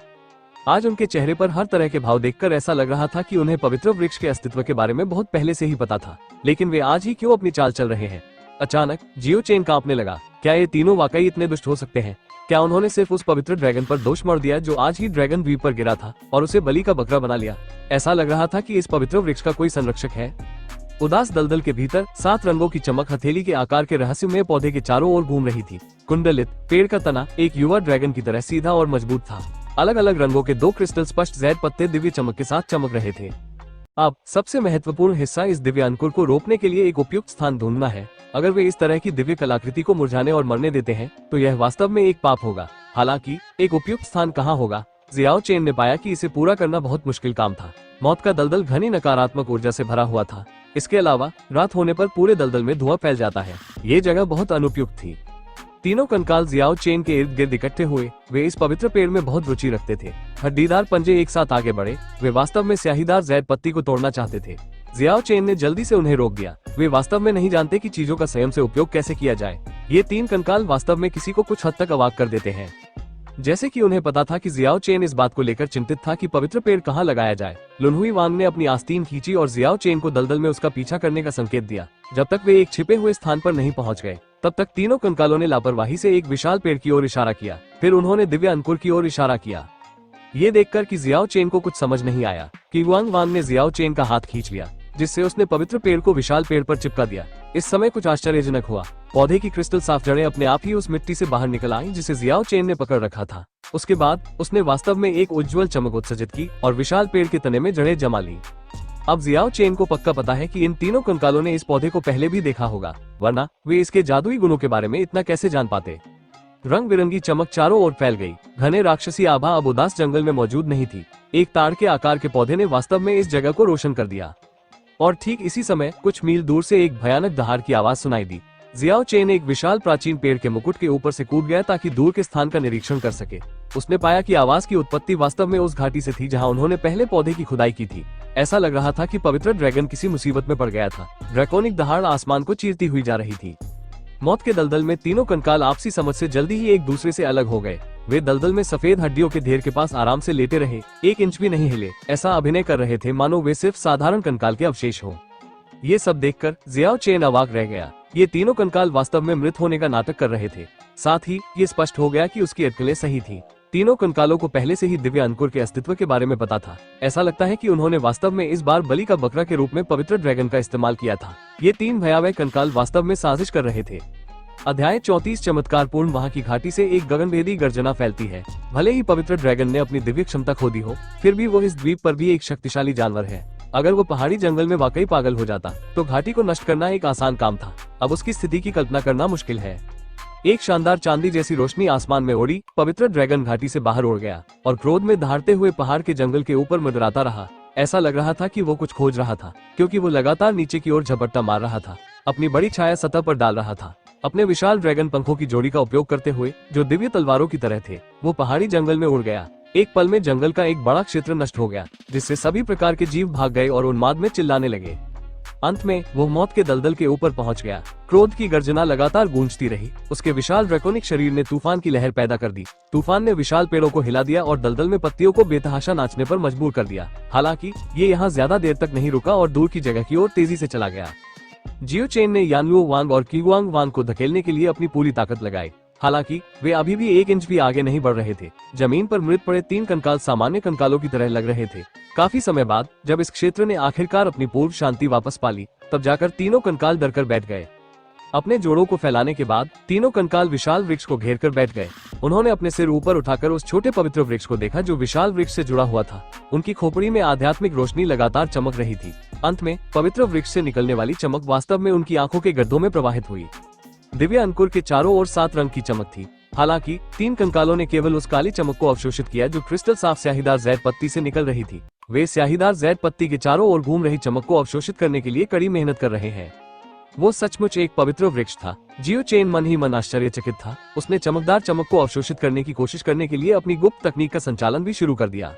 आज उनके चेहरे पर हर तरह के भाव देखकर ऐसा लग रहा था कि उन्हें पवित्र वृक्ष के अस्तित्व के बारे में बहुत पहले से ही पता था, लेकिन वे आज ही क्यों अपनी चाल चल रहे हैं। अचानक जियो चेन कांपने लगा। क्या ये तीनों वाकई इतने दुष्ट हो सकते हैं? क्या उन्होंने सिर्फ उस पवित्र ड्रैगन पर दोष मढ़ दिया जो आज ही ड्रैगन द्वीप पर गिरा था और उसे बलि का बकरा बना लिया? ऐसा लग रहा था कि इस पवित्र वृक्ष का कोई संरक्षक है। उदास दलदल के भीतर 7 रंगों की चमक हथेली के आकार के रहस्यमय पौधे के चारों ओर घूम रही थी। कुंडलित पेड़ का तना एक युवा ड्रैगन की तरह सीधा और मजबूत था। अलग अलग रंगों के 2 क्रिस्टल स्पष्ट जैड पत्ते दिव्य चमक के साथ चमक रहे थे। अब सबसे महत्वपूर्ण हिस्सा, इस दिव्य अंकुर को रोपने के लिए एक उपयुक्त स्थान ढूंढना है। अगर वे इस तरह की दिव्य कलाकृति को मुरझाने और मरने देते हैं तो यह वास्तव में एक पाप होगा। हालांकि एक उपयुक्त स्थान कहाँ होगा? जियाओ चेन ने पाया कि इसे पूरा करना बहुत मुश्किल काम था। मौत का दलदल घनी नकारात्मक ऊर्जा से भरा हुआ था। इसके अलावा रात होने पर पूरे दलदल में धुआं फैल जाता है। ये जगह बहुत अनुपयुक्त थी। तीनों कंकाल जियाओ चेन के इर्द गिर्द इकट्ठे हुए। वे इस पवित्र पेड़ में बहुत रुचि रखते थे। हड्डीदार पंजे एक साथ आगे बढ़े। वे वास्तव में स्याहीदार जैड पत्ती को तोड़ना चाहते थे। जियाओ चेन ने जल्दी से उन्हें रोक दिया। वे वास्तव में नहीं जानते कि चीजों का संयम से उपयोग कैसे किया जाए। ये 3 कंकाल वास्तव में किसी को कुछ हद तक अवाक कर देते हैं। जैसे कि उन्हें पता था कि जियाओ चेन इस बात को लेकर चिंतित था कि पवित्र पेड़ कहाँ लगाया जाए। लुनहुई वांग ने अपनी आस्तीन खींची और जियाओ चेन को दलदल में उसका पीछा करने का संकेत दिया। जब तक वे एक छिपे हुए स्थान पर नहीं पहुंच गए, तब तक तीनों कंकालों ने लापरवाही से एक विशाल पेड़ की ओर इशारा किया। फिर उन्होंने दिव्य अंकुर की ओर इशारा किया। ये देखकर कि जियाओ चेन को कुछ समझ नहीं आया, किवांग वांग ने जियाओ चेन का हाथ खींच लिया, जिससे उसने पवित्र पेड़ को विशाल पेड़ पर चिपका दिया। इस समय कुछ आश्चर्यजनक हुआ। पौधे की क्रिस्टल साफ जड़ें अपने आप ही उस मिट्टी से बाहर निकल आई जिसे जियाओ चेन ने पकड़ रखा था। उसके बाद उसने वास्तव में एक उज्जवल चमक उत्सर्जित की और विशाल पेड़ के तने में जड़ें जमा ली। अब जियाओ चेन को पक्का पता है कि इन तीनों कंकालों ने इस पौधे को पहले भी देखा होगा, वरना वे इसके जादुई गुणों के बारे में इतना कैसे जान पाते। रंग बिरंगी चमक चारों ओर फैल गई। घने राक्षसी आभा अब उदास जंगल में मौजूद नहीं थी। एक ताड़ के आकार के पौधे ने वास्तव में इस जगह को रोशन कर दिया। और ठीक इसी समय कुछ मील दूर से एक भयानक दहाड़ की आवाज सुनाई दी। जियाओ चेन एक विशाल प्राचीन पेड़ के मुकुट के ऊपर से कूद गया ताकि दूर के स्थान का निरीक्षण कर सके। उसने पाया कि आवाज की उत्पत्ति वास्तव में उस घाटी से थी जहां उन्होंने पहले पौधे की खुदाई की थी। ऐसा लग रहा था कि पवित्र ड्रैगन किसी मुसीबत में पड़ गया था। ड्रैकोनिक दहाड़ आसमान को चीरती हुई जा रही थी। मौत के दलदल में तीनों कंकाल आपसी समझ से जल्दी ही एक दूसरे से अलग हो गए। वे दलदल में सफेद हड्डियों के ढेर के पास आराम से लेटे रहे, 1 इंच भी नहीं हिले। ऐसा अभिनय कर रहे थे मानो वे सिर्फ साधारण कंकाल के अवशेष हो। ये सब देखकर जियाओ चेन अवाक रह गया। ये तीनों कंकाल वास्तव में मृत होने का नाटक कर रहे थे। साथ ही ये स्पष्ट हो गया कि उसकी अटकलें सही थी। तीनों कंकालों को पहले से ही दिव्य अंकुर के अस्तित्व के बारे में पता था। ऐसा लगता है कि उन्होंने वास्तव में इस बार बलि का बकरा के रूप में पवित्र ड्रैगन का इस्तेमाल किया था। ये 3 भयावह कंकाल वास्तव में साजिश कर रहे थे। अध्याय 34 चमत्कारपूर्ण। वहाँ की घाटी से एक गगनभेदी गर्जना फैलती है। भले ही पवित्र ड्रैगन ने अपनी दिव्य क्षमता खो दी हो, फिर भी वो इस द्वीप पर भी एक शक्तिशाली जानवर है। अगर वो पहाड़ी जंगल में वाकई पागल हो जाता तो घाटी को नष्ट करना एक आसान काम था। अब उसकी स्थिति की कल्पना करना मुश्किल है। एक शानदार चांदी जैसी रोशनी आसमान में उड़ी। पवित्र ड्रैगन घाटी से बाहर उड़ गया और क्रोध में दहाड़ते हुए पहाड़ के जंगल के ऊपर मंडराता रहा। ऐसा लग रहा था कि वो कुछ खोज रहा था, क्योंकि वो लगातार नीचे की ओर झपट्टा मार रहा था, अपनी बड़ी छाया सतह पर डाल रहा था। अपने विशाल ड्रैगन पंखों की जोड़ी का उपयोग करते हुए, जो दिव्य तलवारों की तरह थे, वो पहाड़ी जंगल में उड़ गया। एक पल में जंगल का एक बड़ा क्षेत्र नष्ट हो गया, जिससे सभी प्रकार के जीव भाग गए और उन्माद में चिल्लाने लगे। अंत में वो मौत के दलदल के ऊपर पहुंच गया। क्रोध की गर्जना लगातार गूंजती रही। उसके विशाल ड्रैकोनिक शरीर ने तूफान की लहर पैदा कर दी। तूफान ने विशाल पेड़ों को हिला दिया और दलदल में पत्तियों को बेतहाशा नाचने पर मजबूर कर दिया। हालांकि ये यहाँ ज्यादा देर तक नहीं रुका और दूर की जगह की ओर तेजी से चला गया। जियो चेन ने यानलुओ वांग और किवांग वांग को धकेलने के लिए अपनी पूरी ताकत लगाई। हालांकि वे अभी भी 1 इंच भी आगे नहीं बढ़ रहे थे। जमीन पर मृत पड़े 3 कंकाल सामान्य कंकालों की तरह लग रहे थे। काफी समय बाद जब इस क्षेत्र ने आखिरकार अपनी पूर्व शांति वापस पा ली, तब जाकर तीनों कंकाल डरकर बैठ गए। अपने जोड़ों को फैलाने के बाद तीनों कंकाल विशाल वृक्ष को घेर कर बैठ गए। उन्होंने अपने सिर ऊपर उठाकर उस छोटे पवित्र वृक्ष को देखा जो विशाल वृक्ष से जुड़ा हुआ था। उनकी खोपड़ी में आध्यात्मिक रोशनी लगातार चमक रही थी। अंत में पवित्र वृक्ष से निकलने वाली चमक वास्तव में उनकी आंखों के गड्ढों में प्रवाहित हुई। दिव्य अंकुर के चारों ओर 7 रंग की चमक थी। हालांकि 3 कंकालों ने केवल उस काली चमक को अवशोषित किया जो क्रिस्टल साफ स्याहीदार जैड पत्ती से निकल रही थी। वे स्याहीदार जैड पत्ती के चारों ओर घूम रही चमक को अवशोषित करने के लिए कड़ी मेहनत कर रहे हैं। वो सचमुच एक पवित्र वृक्ष था। जियो चेन मन ही मन आश्चर्यचकित था। उसने चमकदार चमक को अवशोषित करने की कोशिश करने के लिए अपनी गुप्त तकनीक का संचालन भी शुरू कर दिया।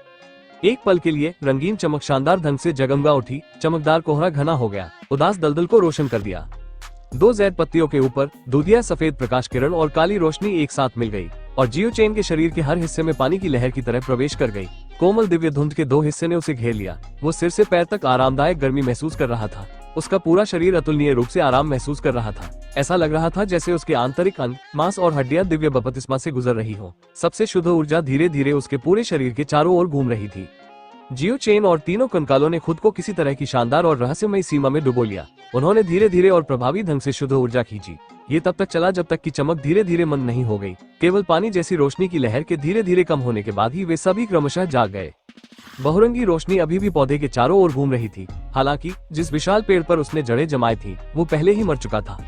एक पल के लिए रंगीन चमक शानदार ढंग से जगमगा उठी। चमकदार कोहरा घना हो गया, उदास दलदल को रोशन कर दिया। 2 जैड पत्तियों के ऊपर दूधिया सफेद प्रकाश किरण और काली रोशनी एक साथ मिल गई और जियो चेन के शरीर के हर हिस्से में पानी की लहर की तरह प्रवेश कर गई। कोमल दिव्य धुंध के 2 हिस्से ने उसे घेर लिया। वो सिर से पैर तक आरामदायक गर्मी महसूस कर रहा था। उसका पूरा शरीर अतुलनीय रूप से आराम महसूस कर रहा था। ऐसा लग रहा था जैसे उसके आंतरिक अंग, मांस और हड्डियां दिव्य बपतिस्मा से गुजर रही हो। सबसे शुद्ध ऊर्जा धीरे धीरे उसके पूरे शरीर के चारों ओर घूम रही थी। जियो चेन और तीनों कंकालों ने खुद को किसी तरह की शानदार और रहस्यमयी सीमा में डुबो लिया। उन्होंने धीरे धीरे और प्रभावी ढंग से शुद्ध ऊर्जा खींची। ये तब तक चला जब तक कि चमक धीरे धीरे मंद नहीं हो गई। केवल पानी जैसी रोशनी की लहर के धीरे धीरे कम होने के बाद ही वे सभी क्रमशः जाग गए। बहुरंगी रोशनी अभी भी पौधे के चारों ओर घूम रही थी। हालांकि जिस विशाल पेड़ पर उसने जड़ें जमाई थी वो पहले ही मर चुका था।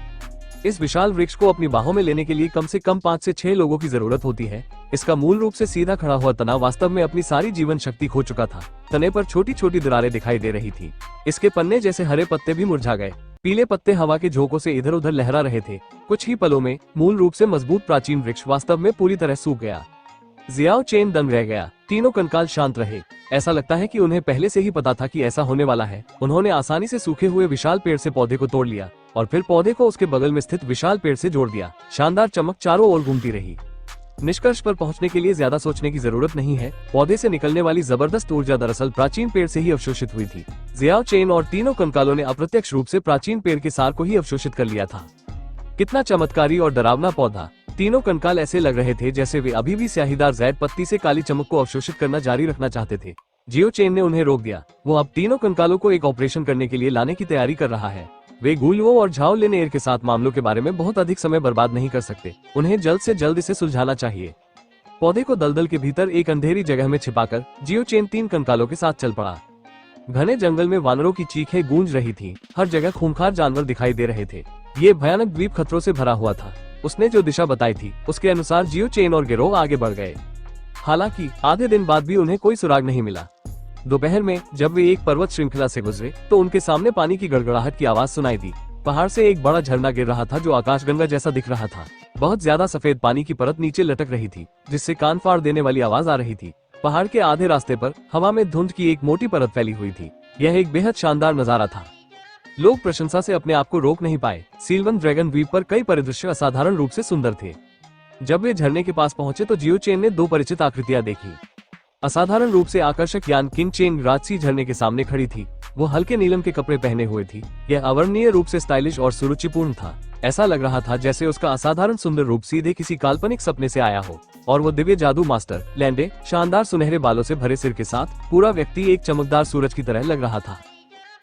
इस विशाल वृक्ष को अपनी बाहों में लेने के लिए कम से कम 5 से 6 लोगों की जरूरत होती है। इसका मूल रूप से सीधा खड़ा हुआ तना वास्तव में अपनी सारी जीवन शक्ति खो चुका था। तने पर छोटी छोटी दरारें दिखाई दे रही थी। इसके पन्ने जैसे हरे पत्ते भी मुरझा गए। पीले पत्ते हवा के झोंकों से इधर उधर लहरा रहे थे। कुछ ही पलों में मूल रूप से मजबूत प्राचीन वृक्ष वास्तव में पूरी तरह सूख गया। जियाओ चेन दंग रह गया। तीनों कंकाल शांत रहे। ऐसा लगता है कि उन्हें पहले से ही पता था कि ऐसा होने वाला है। उन्होंने आसानी से सूखे हुए विशाल पेड़ से पौधे को तोड़ लिया और फिर पौधे को उसके बगल में स्थित विशाल पेड़ से जोड़ दिया। शानदार चमक चारों ओर घूमती रही। निष्कर्ष पर पहुंचने के लिए ज्यादा सोचने की जरूरत नहीं है। पौधे से निकलने वाली जबरदस्त ऊर्जा दरअसल प्राचीन पेड़ से ही अवशोषित हुई थी। जियाओ चेन और तीनों कंकालों ने अप्रत्यक्ष रूप से प्राचीन पेड़ के सार को ही अवशोषित कर लिया था। कितना चमत्कारी और डरावना पौधा। तीनों कंकाल ऐसे लग रहे थे जैसे वे अभी भी स्याहीदार जैद पत्ती से काली चमक को अवशोषित करना जारी रखना चाहते थे। जियो चेन ने उन्हें रोक दिया। वो अब तीनों कंकालों को एक ऑपरेशन करने के लिए लाने की तैयारी कर रहा है। वे गुलवो और झाओ लिनेर के साथ मामलों के बारे में बहुत अधिक समय बर्बाद नहीं कर सकते। उन्हें जल्द से जल्द इसे सुलझाना चाहिए। पौधे को दलदल के भीतर एक अंधेरी जगह में छिपाकर जियो चेन 3 कंकालों के साथ चल पड़ा। घने जंगल में वानरों की चीखें गूंज रही थी। हर जगह खूंखार जानवर दिखाई दे रहे थे। ये भयानक द्वीप खतरों से भरा हुआ था। उसने जो दिशा बताई थी उसके अनुसार जियो चेन और गिरोह आगे बढ़ गए। हालांकि आधे दिन बाद भी उन्हें कोई सुराग नहीं मिला। दोपहर में जब वे एक पर्वत श्रृंखला से गुजरे तो उनके सामने पानी की गड़गड़ाहट की आवाज सुनाई दी। पहाड़ से एक बड़ा झरना गिर रहा था जो आकाशगंगा जैसा दिख रहा था। बहुत ज्यादा सफेद पानी की परत नीचे लटक रही थी जिससे कान फाड़ देने वाली आवाज आ रही थी। पहाड़ के आधे रास्ते पर हवा में धुंध की एक मोटी परत फैली हुई थी। यह एक बेहद शानदार नजारा था। लोग प्रशंसा से अपने आप को रोक नहीं पाए। सीलवन ड्रैगन द्वीप पर कई परिदृश्य असाधारण रूप से सुंदर थे। जब वे झरने के पास पहुंचे तो जियो चेन ने 2 परिचित आकृतियां देखी। असाधारण रूप से आकर्षक यान किंग चेंग राजसी झरने के सामने खड़ी थी। वो हल्के नीलम के कपड़े पहने हुए थी। यह अवर्णनीय रूप से स्टाइलिश और सुरुचिपूर्ण था। ऐसा लग रहा था जैसे उसका असाधारण सुंदर रूप सीधे किसी काल्पनिक सपने से आया हो। और वो दिव्य जादू मास्टर लैंडे, शानदार सुनहरे बालों से भरे सिर के साथ पूरा व्यक्ति एक चमकदार सूरज की तरह लग रहा था।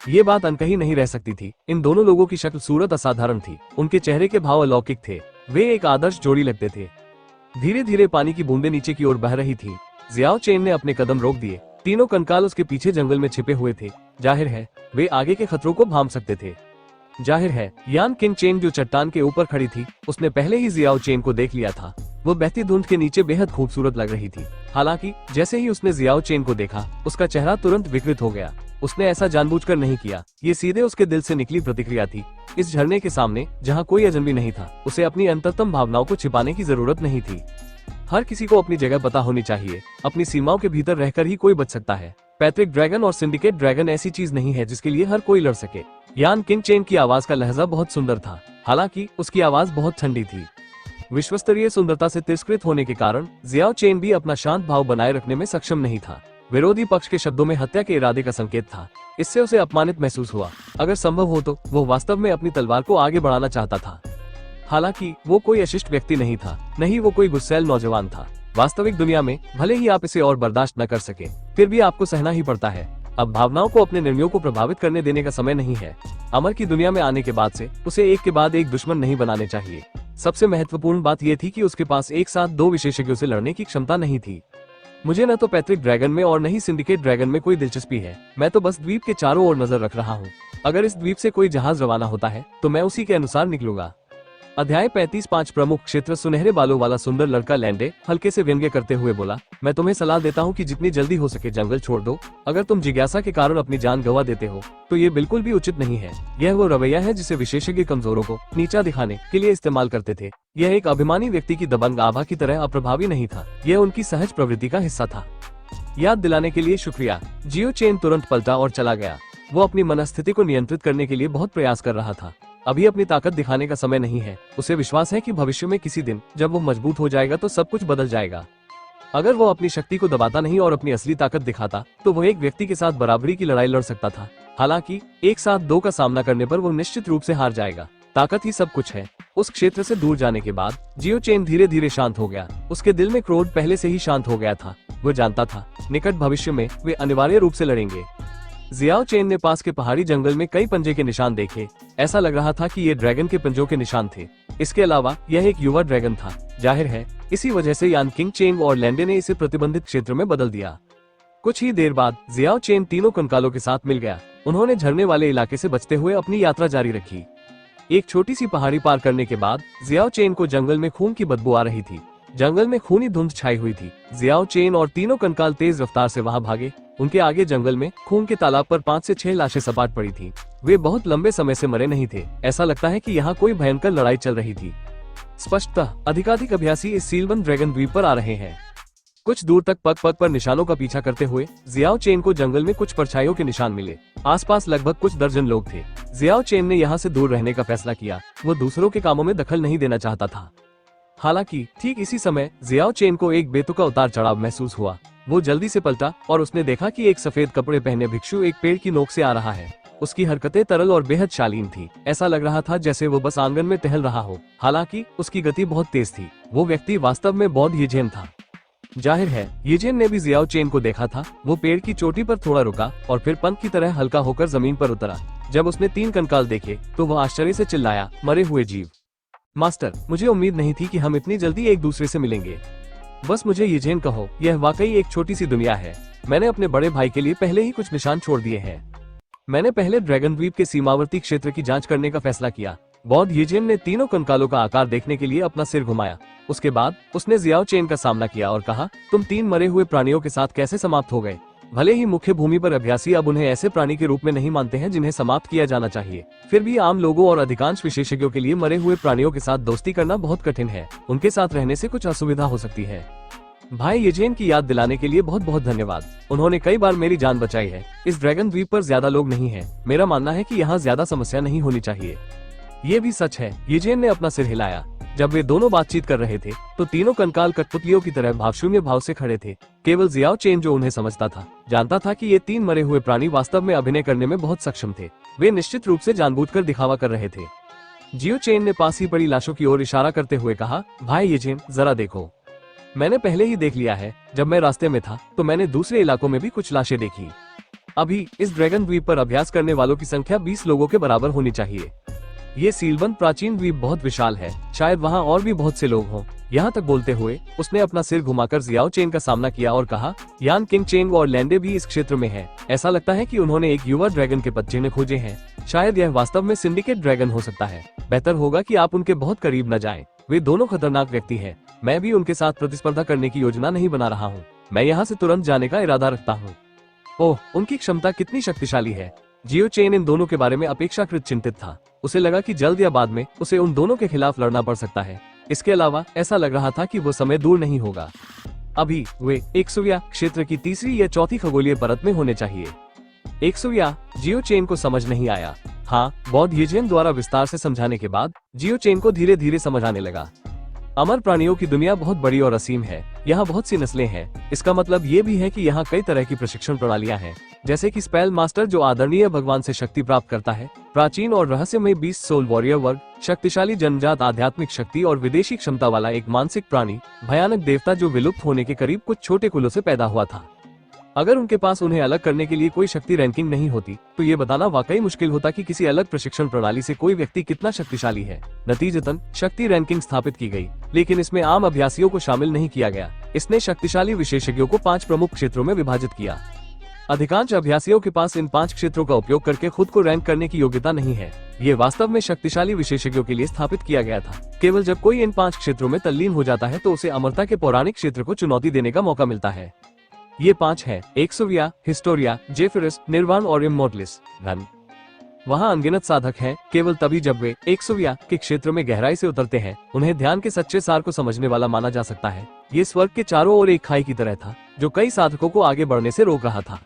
ये बात अनकही नहीं रह सकती थी। इन दोनों लोगों की शक्ल सूरत असाधारण थी। उनके चेहरे के भाव अलौकिक थे। वे एक आदर्श जोड़ी लगते थे। धीरे धीरे पानी की बूंदें नीचे की ओर बह रही थी। जियाओ चेन ने अपने कदम रोक दिए। तीनों कंकाल उसके पीछे जंगल में छिपे हुए थे। जाहिर है वे आगे के खतरों को भांप सकते थे। जाहिर है यान किंग चेन जो चट्टान के ऊपर खड़ी थी उसने पहले ही जियाओ चेन को देख लिया था। वो बहती धुंध के नीचे बेहद खूबसूरत लग रही थी। हालांकि जैसे ही उसने जियाओ चेन को देखा उसका चेहरा तुरंत विकृत हो गया। उसने ऐसा जानबूझकर नहीं किया। ये सीधे उसके दिल से निकली प्रतिक्रिया थी। इस झरने के सामने जहाँ कोई अजनबी नहीं था उसे अपनी अंतरतम भावनाओं को छिपाने की जरूरत नहीं थी। हर किसी को अपनी जगह पता होनी चाहिए। अपनी सीमाओं के भीतर रहकर ही कोई बच सकता है। पैट्रिक ड्रैगन और सिंडिकेट ड्रैगन ऐसी चीज नहीं है जिसके लिए हर कोई लड़ सके। यान किंग चेन की आवाज का लहजा बहुत सुंदर था। हालांकि उसकी आवाज बहुत ठंडी थी। विश्वस्तरीय सुंदरता से तिरस्कृत होने के कारण जियाओ चेन भी अपना शांत भाव बनाए रखने में सक्षम नहीं था। विरोधी पक्ष के शब्दों में हत्या के इरादे का संकेत था। इससे उसे अपमानित महसूस हुआ। अगर संभव हो तो वो वास्तव में अपनी तलवार को आगे बढ़ाना चाहता था। हालांकि वो कोई अशिष्ट व्यक्ति नहीं था, नहीं वो कोई गुस्सैल नौजवान था। वास्तविक दुनिया में भले ही आप इसे और बर्दाश्त न कर सके, फिर भी आपको सहना ही पड़ता है। अब भावनाओं को अपने निर्णयों को प्रभावित करने देने का समय नहीं है। अमर की दुनिया में आने के बाद से उसे एक के बाद एक दुश्मन नहीं बनाने चाहिए। सबसे महत्वपूर्ण बात यह थी कि उसके पास एक साथ 2 विशेषज्ञों से लड़ने की क्षमता नहीं थी। मुझे न तो पैट्रिक ड्रैगन में और न ही सिंडिकेट ड्रैगन में कोई दिलचस्पी है। मैं तो बस द्वीप के चारों ओर नजर रख रहा हूँ। अगर इस द्वीप से कोई जहाज रवाना होता है तो मैं उसी के अनुसार निकलूंगा। अध्याय 35 प्रमुख क्षेत्र। सुनहरे बालों वाला सुंदर लड़का लैंडे हल्के से व्यंग्य करते हुए बोला, मैं तुम्हें सलाह देता हूँ कि जितनी जल्दी हो सके जंगल छोड़ दो। अगर तुम जिज्ञासा के कारण अपनी जान गंवा देते हो तो ये बिल्कुल भी उचित नहीं है। यह वो रवैया है जिसे विशेषज्ञ कमजोरों को नीचा दिखाने के लिए इस्तेमाल करते थे। यह एक अभिमानी व्यक्ति की दबंग आभा की तरह अप्रभावी नहीं था। यह उनकी सहज प्रवृत्ति का हिस्सा था। याद दिलाने के लिए शुक्रिया। जियो चेन तुरंत पलटा और चला गया। वो अपनी मनस्थिति को नियंत्रित करने के लिए बहुत प्रयास कर रहा था। अभी अपनी ताकत दिखाने का समय नहीं है। उसे विश्वास है कि भविष्य में किसी दिन जब वो मजबूत हो जाएगा तो सब कुछ बदल जाएगा। अगर वो अपनी शक्ति को दबाता नहीं और अपनी असली ताकत दिखाता तो वो एक व्यक्ति के साथ बराबरी की लड़ाई लड़ सकता था। हालांकि एक साथ दो का सामना करने पर वो निश्चित रूप से हार जाएगा। ताकत ही सब कुछ है। उस क्षेत्र से दूर जाने के बाद जियो चेन धीरे धीरे शांत हो गया। उसके दिल में क्रोध पहले से ही शांत हो गया था। वो जानता था निकट भविष्य में वे अनिवार्य रूप से लड़ेंगे। जियाओ चेन ने पास के पहाड़ी जंगल में कई पंजे के निशान देखे। ऐसा लग रहा था कि ये ड्रैगन के पंजों के निशान थे। इसके अलावा यह एक युवा ड्रैगन था। जाहिर है इसी वजह से यान किंग चेंग और लैंडे ने इसे प्रतिबंधित क्षेत्र में बदल दिया। कुछ ही देर बाद जियाओ चेन तीनों कंकालों के साथ मिल गया। उन्होंने झरने वाले इलाके से बचते हुए अपनी यात्रा जारी रखी। एक छोटी सी पहाड़ी पार करने के बाद जियाओ चेन को जंगल में खून की बदबू आ रही थी। जंगल में खूनी धुंध छाई हुई थी। जियाओ चेन और तीनों कंकाल तेज रफ्तार से वहां भागे। उनके आगे जंगल में खून के तालाब पर 5 से 6 लाशें सपाट पड़ी थी। वे बहुत लंबे समय से मरे नहीं थे। ऐसा लगता है कि यहाँ कोई भयंकर लड़ाई चल रही थी। स्पष्टतः अधिकाधिक अभ्यासी इस सीलवन ड्रैगन द्वीप पर आ रहे हैं। कुछ दूर तक पग पग पर निशानों का पीछा करते हुए जियाओ चेन को जंगल में कुछ परछाइयों के निशान मिले। आसपास लगभग कुछ दर्जन लोग थे। जियाओ चेन ने यहाँ से दूर रहने का फैसला किया। वो दूसरों के कामों में दखल नहीं देना चाहता था। हालांकि ठीक इसी समय जियाओ चेन को एक बेतुका उतार चढ़ाव महसूस हुआ। वो जल्दी से पलटा और उसने देखा कि एक सफेद कपड़े पहने भिक्षु एक पेड़ की नोक से आ रहा है। उसकी हरकतें तरल और बेहद शालीन थी। ऐसा लग रहा था जैसे वो बस आंगन में टहल रहा हो। हालांकि उसकी गति बहुत तेज थी। वो व्यक्ति वास्तव में बौद्ध येजेन था। जाहिर है येजेन ने भी जियाओ चेन को देखा था। वो पेड़ की चोटी पर थोड़ा रुका और फिर पंख की तरह हल्का होकर जमीन पर उतरा। जब उसने 3 कंकाल देखे तो वह आश्चर्य से चिल्लाया, मरे हुए जीव। मास्टर, मुझे उम्मीद नहीं थी कि हम इतनी जल्दी एक दूसरे से मिलेंगे। बस मुझे येजेन कहो, यह वाकई एक छोटी सी दुनिया है। मैंने अपने बड़े भाई के लिए पहले ही कुछ निशान छोड़ दिए हैं। मैंने पहले ड्रैगन द्वीप के सीमावर्ती क्षेत्र की जांच करने का फैसला किया। बौद्ध येजेन ने तीनों कंकालों का आकार देखने के लिए अपना सिर घुमाया। उसके बाद उसने जियाओ चेन का सामना किया और कहा, तुम 3 मरे हुए प्राणियों के साथ कैसे समाप्त हो गए? भले ही मुख्य भूमि पर अभ्यासी अब उन्हें ऐसे प्राणी के रूप में नहीं मानते हैं जिन्हें समाप्त किया जाना चाहिए, फिर भी आम लोगों और अधिकांश विशेषज्ञों के लिए मरे हुए प्राणियों के साथ दोस्ती करना बहुत कठिन है। उनके साथ रहने से कुछ असुविधा हो सकती है। भाई येजेन की याद दिलाने के लिए बहुत बहुत धन्यवाद। उन्होंने कई बार मेरी जान बचाई है। इस ड्रैगन द्वीप पर ज्यादा लोग नहीं हैं। मेरा मानना है कि यहाँ ज्यादा समस्या नहीं होनी चाहिए। ये भी सच है। येजेन ने अपना सिर हिलाया। जब वे दोनों बातचीत कर रहे थे तो तीनों कंकाल कठपुतलियों की तरह भावशून्य भाव से खड़े थे। केवल जियाओ चेन जो उन्हें समझता था, जानता था कि ये 3 मरे हुए प्राणी वास्तव में अभिनय करने में बहुत सक्षम थे। वे निश्चित रूप से जानबूझकर दिखावा कर रहे थे। जियो चेन ने पास ही पड़ी लाशों की ओर इशारा करते हुए कहा, भाई येजेन, जरा देखो। मैंने पहले ही देख लिया है। जब मैं रास्ते में था तो मैंने दूसरे इलाकों में भी कुछ लाशें देखी। अभी इस ड्रैगन द्वीप पर अभ्यास करने वालों की संख्या 20 लोगों के बराबर होनी चाहिए। ये सीलबंद प्राचीन द्वीप बहुत विशाल है। शायद वहाँ और भी बहुत से लोग हों। यहाँ तक बोलते हुए उसने अपना सिर घुमाकर जियाओ चेन का सामना किया और कहा, यान किंग चेंग और लैंडे भी इस क्षेत्र में है। ऐसा लगता है कि उन्होंने एक युवा ड्रैगन के पत्ते खोजे हैं। शायद यह वास्तव में सिंडिकेट ड्रैगन हो सकता है। बेहतर होगा कि आप उनके बहुत करीब न जाएं। वे दोनों खतरनाक व्यक्ति हैं। मैं भी उनके साथ प्रतिस्पर्धा करने की योजना नहीं बना रहा हूँ। मैं यहाँ से तुरंत जाने का इरादा रखता हूँ। ओह, उनकी क्षमता कितनी शक्तिशाली है। जियो चेन इन दोनों के बारे में अपेक्षाकृत चिंतित था। उसे लगा कि जल्द या बाद में उसे उन दोनों के खिलाफ लड़ना पड़ सकता है। इसके अलावा ऐसा लग रहा था कि वो समय दूर नहीं होगा। अभी वे एक्सुया क्षेत्र की 3री या 4थी खगोलीय परत में होने चाहिए। एक्सुया जियो चेन को समझ नहीं आया। हाँ, बौद्ध येजेन द्वारा विस्तार से समझाने के बाद जियो चेन को धीरे धीरे समझ आने लगा। अमर प्राणियों की दुनिया बहुत बड़ी और असीम है। यहाँ बहुत सी नस्लें हैं। इसका मतलब ये भी है कि यहाँ कई तरह की प्रशिक्षण प्रणालियाँ हैं, जैसे कि स्पेल मास्टर जो आदरणीय भगवान से शक्ति प्राप्त करता है, प्राचीन और रहस्यमय 20 सोल वॉरियर वर्ग, शक्तिशाली जन्मजात आध्यात्मिक शक्ति और विदेशी क्षमता वाला एक मानसिक प्राणी, भयानक देवता जो विलुप्त होने के करीब कुछ छोटे कुलों से पैदा हुआ था। अगर उनके पास उन्हें अलग करने के लिए कोई शक्ति रैंकिंग नहीं होती तो ये बताना वाकई मुश्किल होता कि किसी अलग प्रशिक्षण प्रणाली से कोई व्यक्ति कितना शक्तिशाली है। नतीजतन शक्ति रैंकिंग स्थापित की गई, लेकिन इसमें आम अभ्यासियों को शामिल नहीं किया गया। इसने शक्तिशाली विशेषज्ञों को 5 प्रमुख क्षेत्रों में विभाजित किया। अधिकांश अभ्यासियों के पास इन 5 क्षेत्रों का उपयोग करके खुद को रैंक करने की योग्यता नहीं है। ये वास्तव में शक्तिशाली विशेषज्ञों के लिए स्थापित किया गया था। केवल जब कोई इन 5 क्षेत्रों में तल्लीन हो जाता है तो उसे अमरता के पौराणिक क्षेत्र को चुनौती देने का मौका मिलता है। ये 5 है: एक्सुविया, हिस्टोरिया, जेफिरस, निर्वाण और इमोर्टलिस। धन वहाँ अनगिनत साधक हैं। केवल तभी जब वे एक्सुविया के क्षेत्र में गहराई से उतरते हैं उन्हें ध्यान के सच्चे सार को समझने वाला माना जा सकता है। ये स्वर्ग के चारों ओर एक खाई की तरह था जो कई साधकों को आगे बढ़ने से रोक रहा था।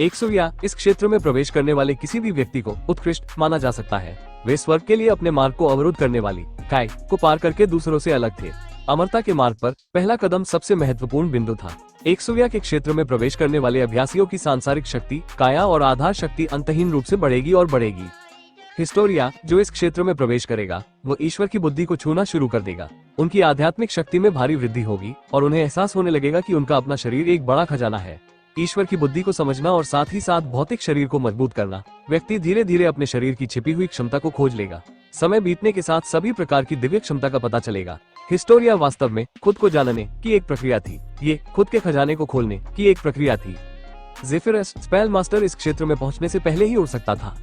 एक्सुविया इस क्षेत्र में प्रवेश करने वाले किसी भी व्यक्ति को उत्कृष्ट माना जा सकता है। वे स्वर्ग के लिए अपने मार्ग को अवरुद्ध करने वाली खाई को पार करके दूसरों से अलग थे। अमरता के मार्ग पर पहला कदम सबसे महत्वपूर्ण बिंदु था। एक्सोविया के क्षेत्र में प्रवेश करने वाले अभ्यासियों की सांसारिक शक्ति, काया और आधार शक्ति अंतहीन रूप से बढ़ेगी और बढ़ेगी। हिस्टोरिया, जो इस क्षेत्र में प्रवेश करेगा, वो ईश्वर की बुद्धि को छूना शुरू कर देगा। उनकी आध्यात्मिक शक्ति में भारी वृद्धि होगी और उन्हें एहसास होने लगेगा कि उनका अपना शरीर एक बड़ा खजाना है। ईश्वर की बुद्धि को समझना और साथ ही साथ भौतिक शरीर को मजबूत करना, व्यक्ति धीरे धीरे अपने शरीर की छिपी हुई क्षमता को खोज लेगा। समय बीतने के साथ सभी प्रकार की दिव्य क्षमता का पता चलेगा। हिस्टोरिया वास्तव में खुद को जानने की एक प्रक्रिया थी। ये खुद के खजाने को खोलने की एक प्रक्रिया थी। ज़ेफिरस, स्पेल मास्टर, इस क्षेत्र में पहुंचने से पहले ही उड़ सकता था।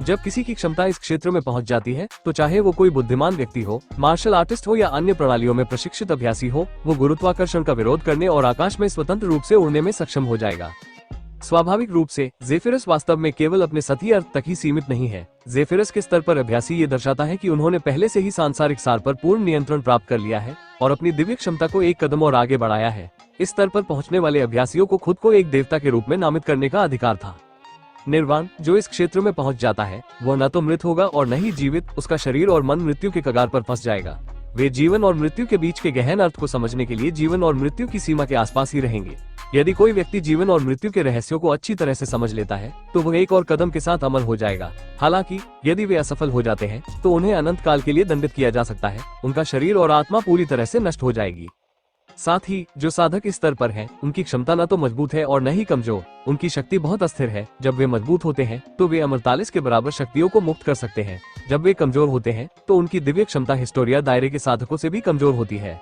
जब किसी की क्षमता इस क्षेत्र में पहुंच जाती है, तो चाहे वो कोई बुद्धिमान व्यक्ति हो, मार्शल आर्टिस्ट हो या अन्य प्रणालियों में प्रशिक्षित अभ्यासी हो, वो गुरुत्वाकर्षण का विरोध करने और आकाश में स्वतंत्र रूप से उड़ने में सक्षम हो जाएगा। स्वाभाविक रूप से ज़ेफिरस वास्तव में केवल अपने सतही अर्थ तक ही सीमित नहीं है। ज़ेफिरस के स्तर पर अभ्यासी ये दर्शाता है कि उन्होंने पहले से ही सांसारिक सार पर पूर्ण नियंत्रण प्राप्त कर लिया है और अपनी दिव्य क्षमता को एक कदम और आगे बढ़ाया है। इस स्तर पर पहुंचने वाले अभ्यासियों को खुद को एक देवता के रूप में नामित करने का अधिकार था। निर्वाण, जो इस क्षेत्र में पहुंच जाता है, वह न तो मृत होगा और न ही जीवित। उसका शरीर और मन मृत्यु के कगार पर फंस जाएगा। वे जीवन और मृत्यु के बीच के गहन अर्थ को समझने के लिए जीवन और मृत्यु की सीमा के आसपास ही रहेंगे। यदि कोई व्यक्ति जीवन और मृत्यु के रहस्यों को अच्छी तरह से समझ लेता है, तो वह एक और कदम के साथ अमर हो जाएगा। हालांकि यदि वे असफल हो जाते हैं, तो उन्हें अनंत काल के लिए दंडित किया जा सकता है। उनका शरीर और आत्मा पूरी तरह से नष्ट हो जाएगी। साथ ही जो साधक इस स्तर पर हैं, उनकी क्षमता न तो मजबूत है और न ही कमजोर। उनकी शक्ति बहुत अस्थिर है। जब वे मजबूत होते हैं, तो वे अमरतालिस के बराबर शक्तियों को मुक्त कर सकते हैं। जब वे कमजोर होते हैं, तो उनकी दिव्य क्षमता हिस्टोरिया दायरे के साधकों से भी कमजोर होती है।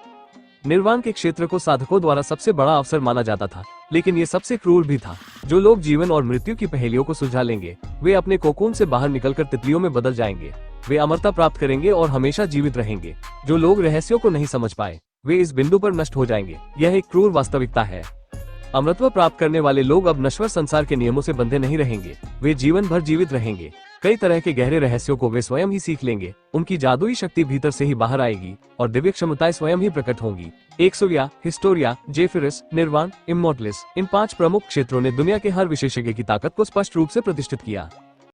निर्वाण के क्षेत्र को साधकों द्वारा सबसे बड़ा अवसर माना जाता था, लेकिन ये सबसे क्रूर भी था। जो लोग जीवन और मृत्यु की पहेलियों को सुलझा लेंगे, वे अपने कोकून से बाहर निकलकर तितलियों में बदल जाएंगे। वे अमरता प्राप्त करेंगे और हमेशा जीवित रहेंगे। जो लोग रहस्यों को नहीं समझ पाए, वे इस बिंदु पर नष्ट हो जाएंगे। यह एक क्रूर वास्तविकता है। अमरत्व प्राप्त करने वाले लोग अब नश्वर संसार के नियमों से बंधे नहीं रहेंगे। वे जीवन भर जीवित रहेंगे। कई तरह के गहरे रहस्यों को वे स्वयं ही सीख लेंगे। उनकी जादुई शक्ति भीतर से ही बाहर आएगी और दिव्य क्षमताएं स्वयं ही प्रकट होंगी। एक्सोविया, हिस्टोरिया, ज़ेफिरस, निर्वाण, इम्मॉर्टलिस, इन 5 प्रमुख क्षेत्रों ने दुनिया के हर विशेषज्ञ की ताकत को स्पष्ट रूप से प्रतिष्ठित किया।